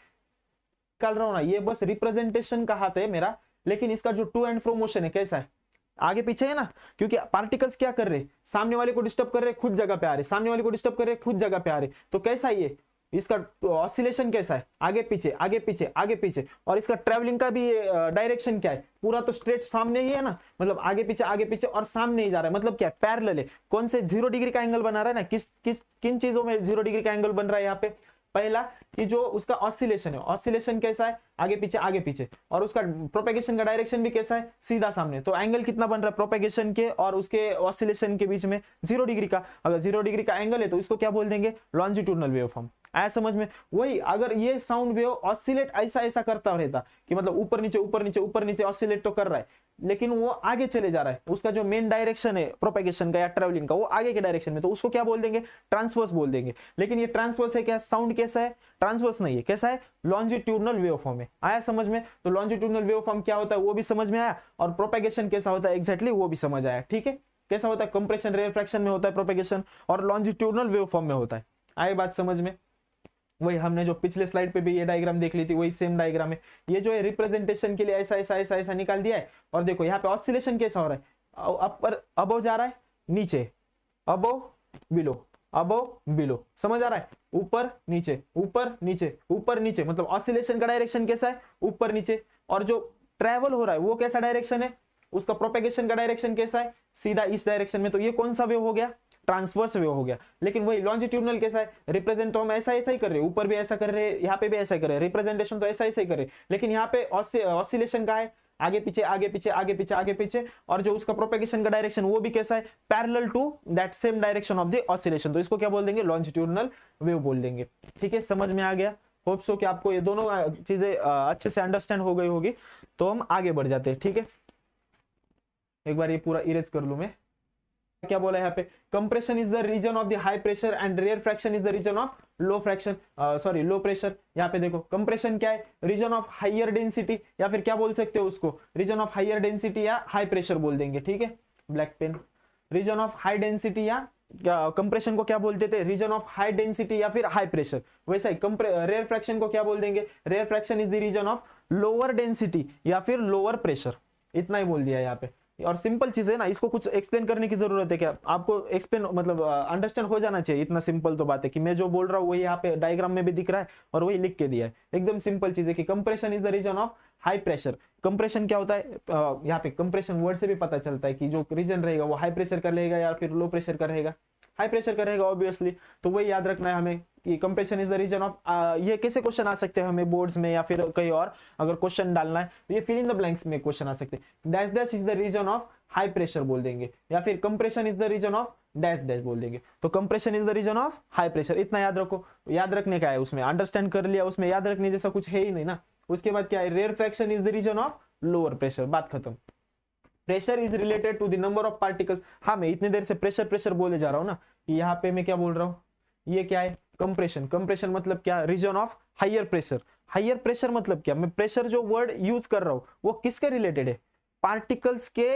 A: निकाल रहा हूं ना, ये बस रिप्रेजेंटेशन का हाथ है मेरा, लेकिन इसका जो टू एंड फ्रो मोशन है कैसा है, आगे पीछे है ना। क्योंकि पार्टिकल्स क्या कर रहे, सामने वाले को डिस्टर्ब कर रहे, खुद जगह पे आ रहे, सामने वाले को डिस्टर्ब कर रहे, खुद जगह पे आ रहे। तो कैसा ये, इसका ऑसिलेशन कैसा है, आगे पीछे आगे पीछे आगे पीछे। और इसका ट्रैवलिंग का भी डायरेक्शन क्या है, पूरा तो स्ट्रेट सामने ही है ना, मतलब आगे पीछे और सामने ही जा रहा है। मतलब क्या है, पैरेलल है। कौन से 0 डिग्री का एंगल बना रहा है ना, किन चीजों में 0 डिग्री का एंगल बन रहा है यहाँ पे। पहला कि जो उसका ऑसिलेशन है, ऑसिलेशन कैसा है, आगे पीछे, और उसका प्रोपेगेशन का डायरेक्शन भी कैसा है, सीधा सामने। तो एंगल कितना बन रहा है प्रोपेगेशन के और उसके ऑसिलेशन के बीच में, 0 डिग्री का। अगर 0 डिग्री का एंगल है तो इसको क्या बोल देंगे, लॉन्जिट्यूडनल वेवफॉर्म। आया समझ में। वही अगर ये साउंड वेव ऑसिलेट ऐसा करता रहता कि मतलब ऊपर नीचे ऑसिलेट तो कर रहा है, लेकिन वो आगे चले जा रहा है, उसका जो मेन डायरेक्शन है प्रोपेगेशन का या ट्रैवलिंग का वो आगे के डायरेक्शन में, तो उसको क्या बोल देंगे, ट्रांसवर्स बोल देंगे। लेकिन ये ट्रांसवर्स है क्या, साउंड कैसा है, ट्रांसवर्स नहीं है, कैसा है, लॉन्जिट्यूडनल वेवफॉर्म है। आया समझ में। तो लॉन्जिट्यूडनल वेवफॉर्म क्या होता है वो भी समझ में आया, और प्रोपेगेशन कैसा होता है एग्जैक्टली वो भी समझ आया, ठीक है। कैसा होता है, कंप्रेशन रेयर फ्रैक्शन में होता है प्रोपेगेशन, और लॉन्जिट्यूडनल वेवफॉर्म में होता है। आई बात समझ में। वही हमने जो पिछले स्लाइड पे भी ये डायग्राम देख ली थी, वही सेम डायग्राम है। ये जो है रिप्रेजेंटेशन के लिए ऐसा निकाल दिया है। और देखो यहाँ पे ऑसिलेशन कैसा हो रहा है, अपर अबो जा रहा है, नीचे अबो बिलो, अबो बिलो, समझ आ रहा है, ऊपर नीचे ऊपर नीचे ऊपर नीचे, मतलब ऑसिलेशन का डायरेक्शन कैसा है, ऊपर नीचे। और जो ट्रैवल हो रहा है वो कैसा डायरेक्शन है, उसका प्रोपेगेशन का डायरेक्शन कैसा है, सीधा इस डायरेक्शन में। तो ये कौन सा वेव हो गया, ट्रांसवर्स वेव हो गया। लेकिन वही लॉन्जिट्यूडनल कैसा है, रिप्रेजेंट तो हम ऐसा ही कर रहे हैं, ऊपर भी ऐसा कर रहे हैं, यहाँ पे भी ऐसा कर रहे हैं, रिप्रेजेंटेशन तो ऐसा ही कर रहे हैं। लेकिन यहाँ पे ऑसिलेशन का है, आगे पीछे, और जो उसका प्रोपेगेशन का डायरेक्शन वो भी कैसा है, parallel to that same direction of the oscillation. तो इसको क्या बोल देंगे, लॉन्जिट्यूडनल वेव बोल देंगे। ठीक है, समझ में आ गया। होप सो कि आपको ये दोनों चीजें अच्छे से अंडरस्टैंड हो गई होगी। तो हम आगे बढ़ जाते हैं, ठीक है। एक बार ये पूरा इरेज कर लूं मैं। क्या बोला यहाँ पे, compression is the region of the high pressure and rarefaction is the region of low pressure. यहाँ पे देखो कंप्रेशन क्या है, रीजन ऑफ हाइयर डेंसिटी, या फिर क्या बोल सकते हो उसको, रीजन ऑफ हाइयर डेंसिटी या हाई प्रेशर बोल देंगे, ठीक है। Black pen, region of high density या कंप्रेशन को क्या बोलते थे, रीजन ऑफ हाई डेंसिटी या फिर हाई प्रेशर। वैसा ही रेयर फ्रैक्शन को क्या बोल देंगे, rarefaction is the region of lower density या फिर लोअर प्रेशर। इतना ही बोल दिया यहाँ पे। और सिंपल चीज है ना, इसको कुछ एक्सप्लेन करने की जरूरत है क्या, आपको एक्सप्लेन मतलब अंडरस्टैंड हो जाना चाहिए। इतना सिंपल तो बात है कि मैं जो बोल रहा हूँ वही यहाँ पे डायग्राम में भी दिख रहा है और वही लिख के दिया है। एकदम सिंपल चीज है कि compression is the region of high pressure. Compression क्या होता है, यहाँ पे कंप्रेशन वर्ड से भी पता चलता है कि जो रीजन रहेगा वो हाई प्रेशर का रहेगा या फिर लो प्रेशर का रहेगा, हाई प्रेशर का रहेगा ऑब्वियसली। तो वही याद रखना है हमें कि compression is the region of, ये कैसे क्वेश्चन आ सकते हैं हमें बोर्ड्स में या फिर कहीं और अगर क्वेश्चन डालना है तो ये फिल इन द ब्लैंक्स में क्वेश्चन आ सकते हैं। Dash dash is the region of high pressure बोल देंगे, या फिर compression is the region of dash dash बोल देंगे। तो compression is the region of high pressure, इतना याद रखो। याद रखने का है, उसमें अंडरस्टैंड कर लिया, उसमें याद रखने जैसा कुछ है ही नहीं ना। उसके बाद क्या है, rarefaction is the region of lower pressure, बात खत्म। Pressure is related to the number of particles. हाँ, मैं इतनी देर से प्रेशर बोले जा रहा हूँ ना, यहाँ पे मैं क्या बोल रहा हूँ, ये क्या है, कंप्रेशन। कंप्रेशन मतलब क्या, region of higher pressure. Higher pressure मतलब क्या, मैं प्रेशर जो वर्ड यूज कर रहा हूं वो किसके रिलेटेड है, पार्टिकल्स के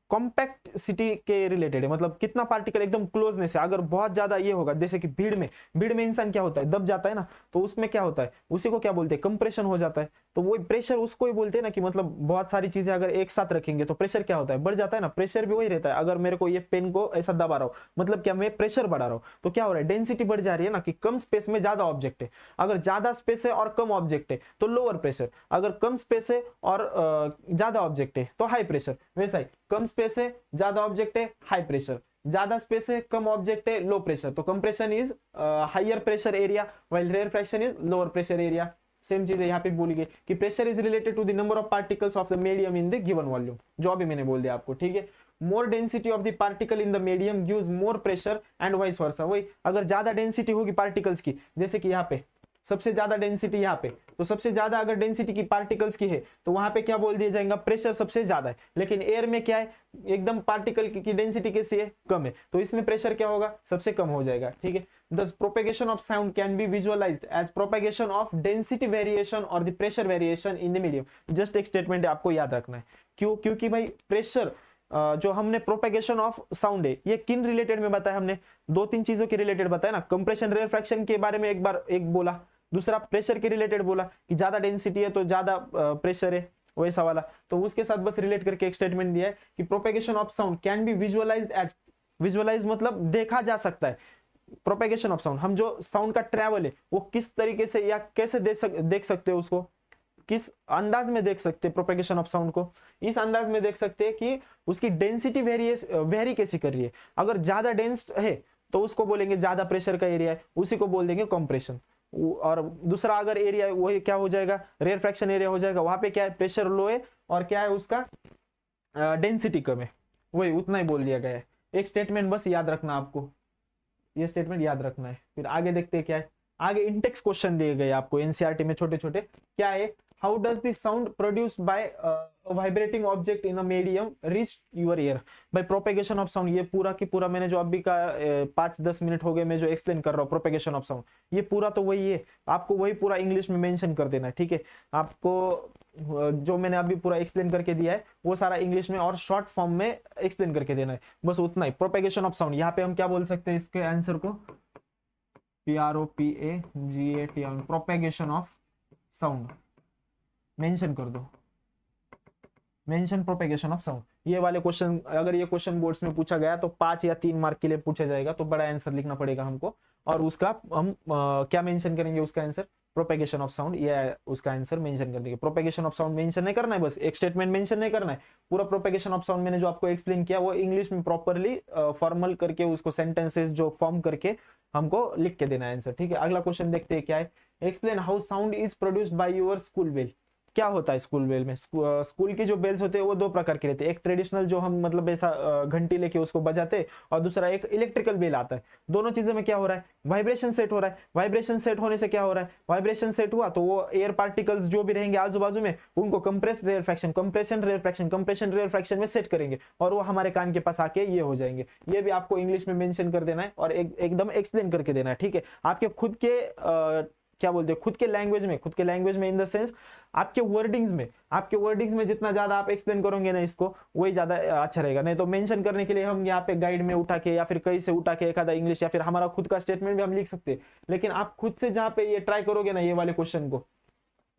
A: कॉम्पैक्टिसिटी के रिलेटेड है, मतलब कितना पार्टिकल एकदम क्लोजनेस है। अगर बहुत ज्यादा ये होगा, जैसे कि भीड़ में इंसान क्या होता है, दब जाता है ना, तो उसमें क्या होता है, उसी को क्या बोलते हैं, कंप्रेशन हो जाता है। तो वो प्रेशर उसको ही बोलते हैं ना, कि मतलब बहुत सारी चीजें अगर एक साथ रखेंगे तो प्रेशर क्या होता है, बढ़ जाता है ना। प्रेशर भी वही रहता है, अगर मेरे को ये पेन को ऐसा दबा रहा हूं, मतलब क्या, मैं प्रेशर बढ़ा रहा हूं, तो क्या हो रहा है, डेंसिटी बढ़ जा रही है ना, कि कम स्पेस में ज्यादा ऑब्जेक्ट है। अगर ज्यादा स्पेस है और कम ऑब्जेक्ट है तो लोअर प्रेशर, अगर कम स्पेस है और ज्यादा ऑब्जेक्ट है तो हाई प्रेशर। वैसा ही कम स्पेस है ज्यादा ऑब्जेक्ट है हाई प्रेशर, ज्यादा स्पेस है कम ऑब्जेक्ट है लो प्रेशर। तो compression is higher pressure area while rarefaction is lower pressure area. Same चीज है यहाँ पे बोली गई कि pressure is related to the number of particles of the medium in the given volume, जो अभी मैंने बोल दिया आपको, ठीक है। More density of the particle in the medium gives more pressure and vice versa. वही अगर ज्यादा डेंसिटी होगी पार्टिकल्स की, जैसे कि यहाँ पे सबसे ज्यादा डेंसिटी यहाँ पे, तो सबसे ज्यादा अगर डेंसिटी की पार्टिकल्स की है तो वहां पे क्या बोल दिया जाएगा, प्रेशर सबसे ज्यादा है। लेकिन एयर में क्या है, एकदम पार्टिकल की डेंसिटी कैसी है, कम है, तो इसमें प्रेशर क्या होगा, सबसे कम हो जाएगा, ठीक है। Thus propagation of sound can be visualized as propagation of density variation or the pressure variation in the medium। Just एक स्टेटमेंट है, आपको याद रखना है। क्यों, क्योंकि भाई प्रेशर जो हमने प्रोपेगेशन ऑफ साउंड है ये किन रिलेटेड में बताया, हमने दो तीन चीजों के रिलेटेड बताया ना। कंप्रेशन रेरफैक्शन के बारे में एक बोला, दूसरा प्रेशर के रिलेटेड बोला कि ज्यादा डेंसिटी है तो ज्यादा प्रेशर है, वैसा वाला। तो उसके साथ बस रिलेट करके एक स्टेटमेंट दिया है कि propagation of sound can be visualized as, visualize मतलब देखा जा सकता है। प्रोपेगेशन ऑफ साउंड, हम जो साउंड का ट्रैवल है वो किस तरीके से या कैसे देख सकते हैं, उसको किस अंदाज में देख सकते हैं। प्रोपेगेशन ऑफ साउंड को इस अंदाज में देख सकते हैं कि उसकी डेंसिटी वेरी कैसी कर रही है। अगर ज्यादा डेंस है तो उसको बोलेंगे ज्यादा प्रेशर का एरिया है, उसी को बोल देंगे कंप्रेशन। और दूसरा अगर एरिया है वही क्या हो जाएगा, रेरफैक्शन एरिया हो जाएगा। वहां पे क्या है, प्रेशर लो है और क्या है उसका डेंसिटी कम है, वही उतना ही बोल दिया गया है। एक स्टेटमेंट बस याद रखना, आपको ये स्टेटमेंट याद रखना है। फिर आगे देखते हैं क्या है। आगे इंटेक्स क्वेश्चन दिए गए आपको एनसीईआरटी में छोटे छोटे, क्या है, how does the sound produce by vibrating object in a medium reach your ear. By propagation of sound, ये पूरा की पूरा मैंने जो अभी का 5-10 मिनट हो गए मैं जो एक्सप्लेन कर रहा हूँ प्रोपेगेशन ऑफ साउंड, ये पूरा तो वही है, आपको वही पूरा इंग्लिश में मेंशन कर देना है, ठीक है। आपको जो मैंने अभी पूरा एक्सप्लेन करके दिया है वो सारा इंग्लिश में और शॉर्ट फॉर्म में एक्सप्लेन करके देना है, बस उतना ही। प्रोपेगेशन ऑफ साउंड, यहाँ पे हम क्या बोल सकते हैं इसके आंसर को, PROPAGAT, propagation of sound mention कर दो, मेंशन प्रोपेगेशन ऑफ साउंड। ये वाले क्वेश्चन, अगर ये क्वेश्चन बोर्ड्स में पूछा गया तो 5 या 3 मार्क के लिए पूछा जाएगा, तो बड़ा आंसर लिखना पड़ेगा हमको। और उसका हम क्या मेंशन करेंगे, उसका आंसर प्रोपेगेशन ऑफ साउंड, ये उसका आंसर मेंशन कर देंगे। प्रोपेगेशन ऑफ साउंड मेंशन नहीं करना है, बस एक स्टेटमेंट मेंशन नहीं करना है। पूरा प्रोपेगेशन ऑफ साउंड मैंने जो आपको एक्सप्लेन किया वो इंग्लिश में प्रॉपरली फॉर्मल करके उसको सेंटेंसेस जो फॉर्म करके हमको लिख के देना है आंसर, ठीक है। अगला क्वेश्चन देखते हैं क्या है, explain how sound is produced by your school bell. क्या होता है स्कूल बेल में, स्कूल की जो बेल्स होते हैं वो दो प्रकार के रहते हैं। एक ट्रेडिशनल जो हम मतलब ऐसा घंटी लेके उसको बजाते हैं, और दूसरा एक इलेक्ट्रिकल बेल आता है। दोनों चीजों में क्या हो रहा है, वाइब्रेशन सेट हो रहा है। वाइब्रेशन सेट होने से क्या हो रहा है, वाइब्रेशन सेट हुआ तो वो एयर पार्टिकल्स जो भी रहेंगे आजू बाजू में उनको कंप्रेस्ड रेयरफैक्शन, कंप्रेशन रेयरफैक्शन में सेट करेंगे और वो हमारे कान के पास आके ये हो जाएंगे। ये भी आपको इंग्लिश में मेंशन कर देना है और एकदम एक्सप्लेन करके देना है, ठीक है। आपके खुद के क्या बोलते हैं, खुद के लैंग्वेज में इन द सेंस आपके वर्डिंग्स में जितना ज्यादा आप एक्सप्लेन करोगे ना इसको, वही ज्यादा अच्छा रहेगा। नहीं तो मेंशन करने के लिए हम यहाँ पे गाइड में उठा के या फिर कहीं से उठा के एक आधा इंग्लिश या फिर हमारा खुद का स्टेटमेंट भी हम लिख सकते हैं, लेकिन आप खुद से जहाँ पे ये ट्राई करोगे ना ये वाले क्वेश्चन को,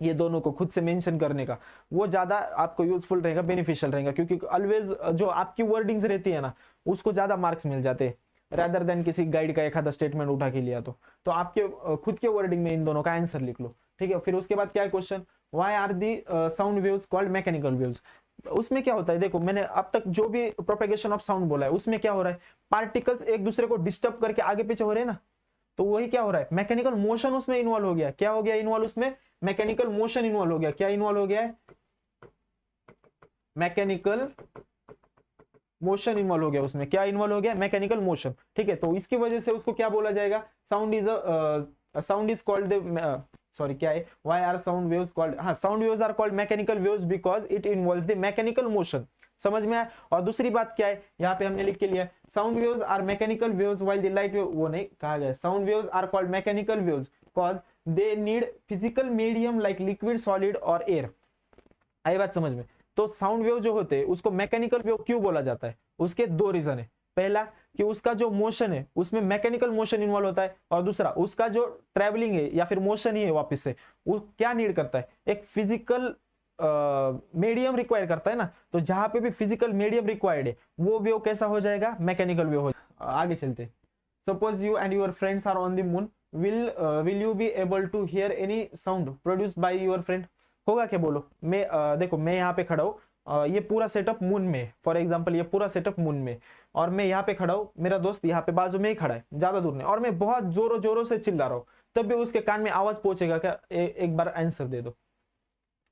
A: ये दोनों को खुद से मेंशन करने का, वो ज्यादा आपको यूजफुल रहेगा, बेनिफिशियल रहेगा। क्योंकि ऑलवेज जो आपकी वर्डिंग्स रहती है ना उसको ज्यादा मार्क्स मिल जाते हैं rather than किसी गाइड का एक आधा स्टेटमेंट उठा के लिया। तो आपके खुद के वर्डिंग में इन दोनों का आंसर लिख लो, ठीक है। फिर उसके बाद क्या है question, why are the sound waves called mechanical waves. उसमें क्या होता है, देखो मैंने अब तक जो भी प्रोपेगेशन ऑफ साउंड बोला है उसमें क्या हो रहा है, पार्टिकल्स एक दूसरे को डिस्टर्ब करके आगे पीछे हो रहे हैं ना, तो वही क्या हो रहा है, मैकेनिकल मोशन उसमें इन्वॉल्व हो गया। क्या हो गया इन्वॉल्व उसमें, मैकेनिकल मोशन इन्वॉल्व हो गया। क्या इन्वॉल्व हो गया है, मैकेनिकल मोशन इन्वॉल्व हो गया उसमें। क्या इन्वॉल्व हो गया, मैकेनिकल मोशन, ठीक है। तो इसकी वजह से उसको क्या बोला जाएगा, साउंड इज कॉल्ड सॉरी क्या है, why are sound waves called, हाँ sound waves are called mechanical waves because it involves the mechanical motion. समझ में आया। और दूसरी बात क्या है, यहाँ पे हमने लिख के लिया, sound waves are mechanical waves while the light wave, वो नहीं कहा गया, sound waves are called mechanical waves because they need physical medium like liquid, solid और एयर। आई बात समझ में? तो साउंड वेव जो होते हैं उसको मैकेनिकल वेव क्यों बोला जाता है? उसके दो रीजन है। पहला कि उसका जो मोशन है उसमें मैकेनिकल मोशन इन्वॉल्व होता है, और दूसरा उसका जो ट्रेवलिंग है या फिर मोशन ही है वापस से, वो क्या नीड करता है? एक फिजिकल मीडियम रिक्वायर करता है ना। तो जहां पे भी फिजिकल मीडियम रिक्वायर्ड है वो वेव कैसा हो जाएगा? मैकेनिकल वेव हो जाएगा। आगे चलते। Suppose you and your friends are on the moon, will you be able to hear any sound produced by your friend? होगा क्या? बोलो। मैं देखो मैं यहाँ पे खड़ा हूँ, ये पूरा सेटअप मून में, फॉर एग्जांपल ये पूरा सेटअप मून में, और मैं यहाँ पे खड़ा हूँ, मेरा दोस्त यहाँ पे बाजू में ही खड़ा है, ज्यादा दूर नहीं, और मैं बहुत जोरों जोरों से चिल्ला रहा हूँ, तब भी उसके कान में आवाज पहुंचेगा क्या? एक बार आंसर दे दो।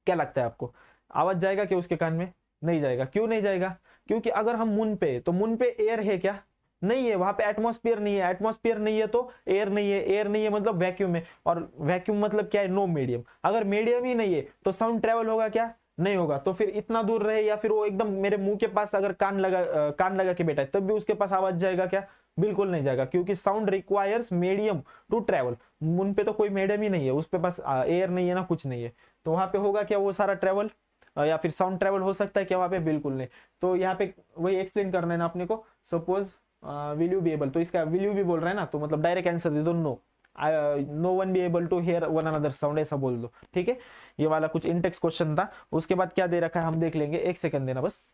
A: क्या लगता है आपको? आवाज जाएगा क्या उसके कान में? नहीं जाएगा। क्यों नहीं जाएगा? क्योंकि अगर हम मून पे, तो मून पे एयर है क्या? नहीं है। वहां पे एटमॉस्फेयर नहीं है, एटमॉस्फेयर नहीं है तो एयर नहीं है, एयर नहीं है मतलब वैक्यूम है, और वैक्यूम मतलब क्या है? No medium. अगर मीडियम ही नहीं है तो साउंड ट्रेवल होगा क्या? नहीं होगा। तो फिर इतना दूर रहे या फिर वो एकदम मेरे मुंह के पास अगर कान लगा के बैठा है तब भी उसके पास आवाज जाएगा क्या? बिल्कुल नहीं जाएगा, क्योंकि sound requires medium to travel. Moon पे तो कोई मीडियम ही नहीं है, उस पे पास एयर नहीं है ना, कुछ नहीं है, तो वहां पे होगा क्या वो सारा ट्रेवल? या फिर साउंड ट्रेवल हो सकता है क्या वहां पे? बिल्कुल नहीं। तो यहाँ पे वही एक्सप्लेन करना है ना अपने को। Suppose will you be able, तो इसका विल यू भी बोल रहा है ना, तो मतलब डायरेक्ट आंसर दे दो, no. No one be able to hear one another sound, ऐसा बोल दो। ठीक है, ये वाला कुछ इंटेक्स क्वेश्चन था। उसके बाद क्या दे रखा है हम देख लेंगे, एक सेकंड देना बस।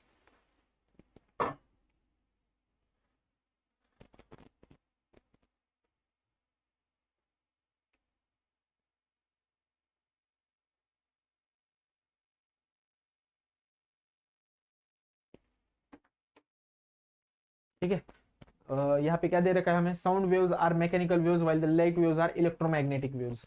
A: ठीक है, यहाँ पे क्या दे रखा है हमें? Sound waves are mechanical waves while the light waves are electromagnetic waves.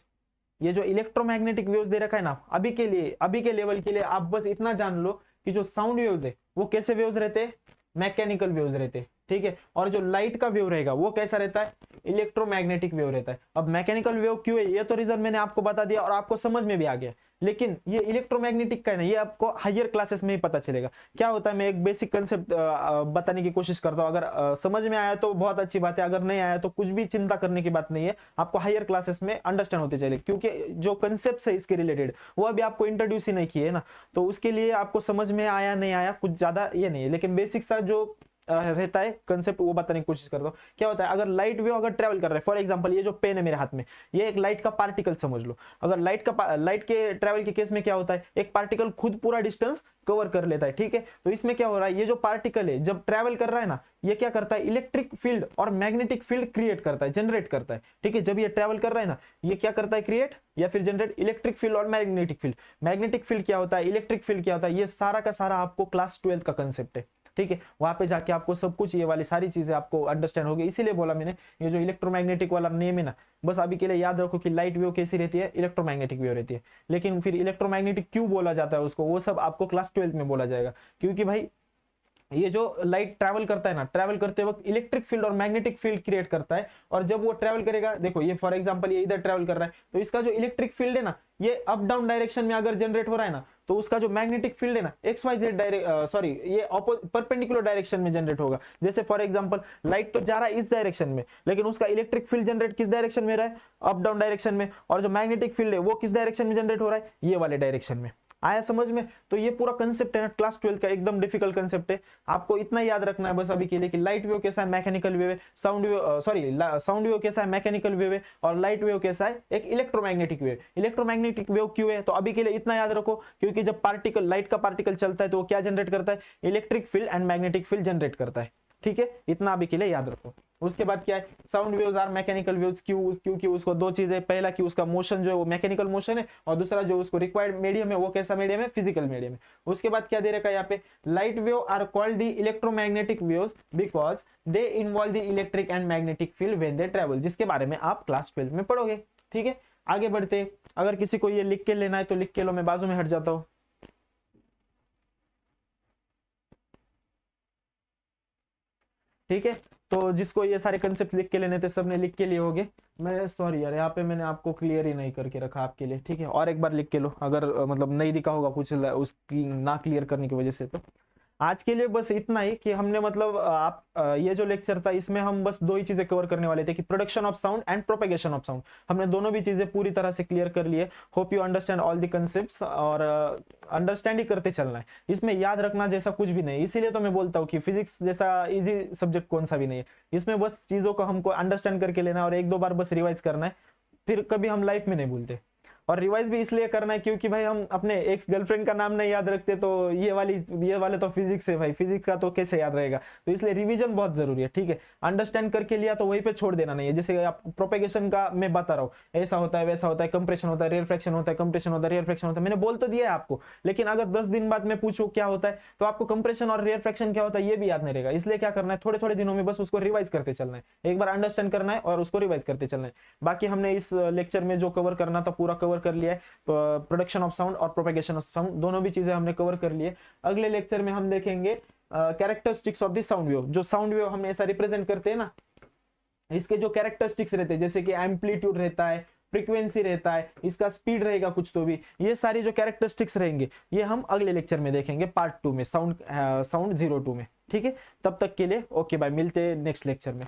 A: ये जो इलेक्ट्रोमैग्नेटिक वेव्स दे रखा है ना, अभी के लिए, अभी के लेवल के लिए आप बस इतना जान लो कि जो साउंड वेव्स है वो कैसे वेव्स रहते हैं? मैकेनिकल वेव्स रहते हैं। ठीक है, और जो लाइट का वेव रहेगा वो कैसा रहता है? इलेक्ट्रोमैग्नेटिक वेव रहता है। अब मैकेनिकल वेव क्यों है ये तो रीजन मैंने आपको बता दिया और आपको समझ में भी आ गया, लेकिन ये इलेक्ट्रोमैग्नेटिक का है ना, ये आपको हायर क्लासेस में ही पता चलेगा क्या होता है। मैं एक बेसिक कंसेप्ट बताने की कोशिश करता हूँ, अगर समझ में आया तो बहुत अच्छी बात है, अगर नहीं आया तो कुछ भी चिंता करने की बात नहीं है, आपको हायर क्लासेस में अंडरस्टैंड होते चले, क्योंकि जो कंसेप्ट है इसके रिलेटेड वो अभी आपको इंट्रोड्यूस ही नहीं किए ना, तो उसके लिए आपको समझ में आया नहीं आया कुछ ज्यादा ये नहीं है, लेकिन बेसिक सा जो रहता है कंसेप्ट वो बताने की कोशिश करता हूँ। क्या होता है अगर लाइट वेव अगर ट्रेवल कर रहा है, फॉर एग्जांपल ये जो पेन है मेरे हाथ में, ये एक लाइट का पार्टिकल समझ लो। अगर लाइट के ट्रेवल के केस में क्या होता है, एक पार्टिकल खुद पूरा डिस्टेंस कवर कर लेता है। ठीक है, तो इसमें क्या हो रहा है, ये जो पार्टिकल है जब ट्रेवल कर रहा है ना, ये क्या करता है? इलेक्ट्रिक फील्ड और मैग्नेटिक फील्ड क्रिएट करता है, जनरेट करता है। ठीक है, जब ये ट्रेवल कर रहा है ना, ये क्या करता है? क्रिएट या फिर जनरेट इलेक्ट्रिक फील्ड और मैग्नेटिक फील्ड। मैग्नेटिक फील्ड क्या होता है, इलेक्ट्रिक फील्ड क्या होता है, ये सारा का सारा आपको क्लास 12 का कंसेप्ट है। ठीक है, वहां पे जाके आपको सब कुछ ये वाली सारी चीजें आपको अंडरस्टैंड होगी। इसीलिए बोला मैंने ये जो इलेक्ट्रोमैग्नेटिक वाला नेम है ना, बस अभी के लिए याद रखो कि लाइट वेव कैसी रहती है, इलेक्ट्रोमैग्नेटिक वेव रहती है। लेकिन फिर इलेक्ट्रोमैग्नेटिक क्यों बोला जाता है उसको, वो सब आपको क्लास 12 में बोला जाएगा। क्योंकि भाई ये जो लाइट ट्रैवल करता है ना, ट्रैवल करते वक्त इलेक्ट्रिक फील्ड और मैग्नेटिक फील्ड क्रिएट करता है, और जब वो ट्रैवल करेगा, देखो ये फॉर एग्जांपल ये इधर ट्रैवल कर रहा है, तो इसका जो इलेक्ट्रिक फील्ड है ना, ये अप डाउन डायरेक्शन में अगर जनरेट हो रहा है ना, तो उसका जो मैग्नेटिक फील्ड है ना XYZ सॉरी ये परपेंडिकुलर डायरेक्शन में जनरेट होगा। जैसे फॉर एग्जांपल लाइट तो जा रहा है इस डायरेक्शन में, लेकिन उसका इलेक्ट्रिक फील्ड जनरेट किस डायरेक्शन में रहा है? अप डाउन डायरेक्शन में। और जो मैग्नेटिक फील्ड है वो किस डायरेक्शन में जनरेट हो रहा है? ये वाले डायरेक्शन में। आया समझ में? तो ये पूरा कंसेप्ट है ना क्लास 12 का, एकदम डिफिकल्ट कंसेप्ट है। आपको इतना याद रखना है बस अभी के लिए कि लाइट वेव कैसा है, मैकेनिकल वेव है, साउंड वेव कैसा है, मैकेनिकल वेव है, और लाइट वेव कैसा है, एक इलेक्ट्रोमैग्नेटिक वेव। इलेक्ट्रोमैग्नेटिक वेव क्यों है, तो अभी के लिए इतना याद रखो, क्योंकि जब पार्टिकल लाइट का पार्टिकल चलता है तो वो क्या जनरेट करता है? Electric field and magnetic field generate करता है। ठीक है, इतना अभी के लिए याद रखो। उसके बाद क्या है, sound waves are mechanical waves. क्योंकि उसको दो चीजें, पहला कि उसका मोशन जो है वो मैकेनिकल मोशन है, और दूसरा जो उसको रिक्वायर्ड मीडियम है वो कैसा मीडियम है? फिजिकल मीडियम है। उसके बाद क्या दे रखा है यहाँ पे, light wave are called the electromagnetic waves because they involve the electric and magnetic field when they travel, जिसके बारे में आप क्लास 12 में पढ़ोगे। ठीक है, आगे बढ़ते। अगर किसी को ये लिख के लेना है तो लिख के लो, मैं बाजू में हट जाता हूँ। ठीक है, तो जिसको ये सारे कंसेप्ट लिख के लेने थे सबने लिख के लिए होंगे। मैं सॉरी यार, यहाँ पे मैंने आपको क्लियर ही नहीं करके रखा आपके लिए। ठीक है, और एक बार लिख के लो, अगर मतलब नहीं दिखा होगा कुछ उसकी ना क्लियर करने की वजह से। तो आज के लिए बस इतना ही कि हमने मतलब आप ये जो लेक्चर था इसमें हम बस दो ही चीजें कवर करने वाले थे कि production of sound and propagation of sound. हमने दोनों भी चीजें पूरी तरह से क्लियर कर लिए। Hope you understand all the concepts, और अंडरस्टैंड ही करते चलना है, इसमें याद रखना जैसा कुछ भी नहीं। इसीलिए तो मैं बोलता हूँ कि फिजिक्स जैसा इजी सब्जेक्ट कौन सा भी नहीं है। इसमें बस चीजों को हमको अंडरस्टैंड करके लेना है और एक दो बार बस रिवाइज करना है, फिर कभी हम लाइफ में नहीं भूलते। और रिवाइज भी इसलिए करना है क्योंकि भाई हम अपने एक्स गर्लफ्रेंड का नाम नहीं याद रखते, तो ये वाले तो फिजिक्स है भाई, फिजिक्स का तो कैसे याद रहेगा। तो इसलिए रिवीजन बहुत जरूरी है, ठीक है। अंडरस्टैंड करके लिया तो वहीं पे छोड़ देना नहीं है। जैसे आप प्रोपेगेशन का मैं बता रहा हूँ, ऐसा होता है वैसा होता है, कंप्रेशन होता है, रेयरफ्रैक्शन होता है, कंप्रेशन होता है, रेयरफ्रैक्शन होता है, मैंने बोल तो दिया है आपको। लेकिन अगर 10 दिन बाद मैं पूछूं क्या होता है तो आपको कंप्रेशन और रेयरफ्रैक्शन क्या होता है ये भी याद नहीं रहेगा। इसलिए क्या करना है, थोड़े थोड़े दिनों में बस उसको रिवाइज करते चलना है, एक बार अंडरस्टैंड करना है और उसको रिवाइज करते चलना है। बाकी हमने इस लेक्चर में जो कवर करना था पूरा कवर कर लिया है। प्रोडक्शन ऑफ साउंड और प्रोपेगेशन ऑफ साउंड दोनों भी चीजें हमने कवर कर लिए। अगले लेक्चर में हम देखेंगे characteristics of the sound wave. जो साउंड वेव हम ऐसा रिप्रेजेंट करते हैं ना, इसके जो कैरेक्टरिस्टिक्स रहते हैं, जैसे कि एम्पलीट्यूड रहता है, फ्रीक्वेंसी रहता है, इसका स्पीड रहेगा कुछ तो भी, ये सारी जो कैरेक्टरिस्टिक्स रहेंगे ये हम अगले लेक्चर में देखेंगे पार्ट 2 में, साउंड 02 में। ठीक है, तब तक के लिए ओके बाय, मिलते हैं नेक्स्ट लेक्चर में।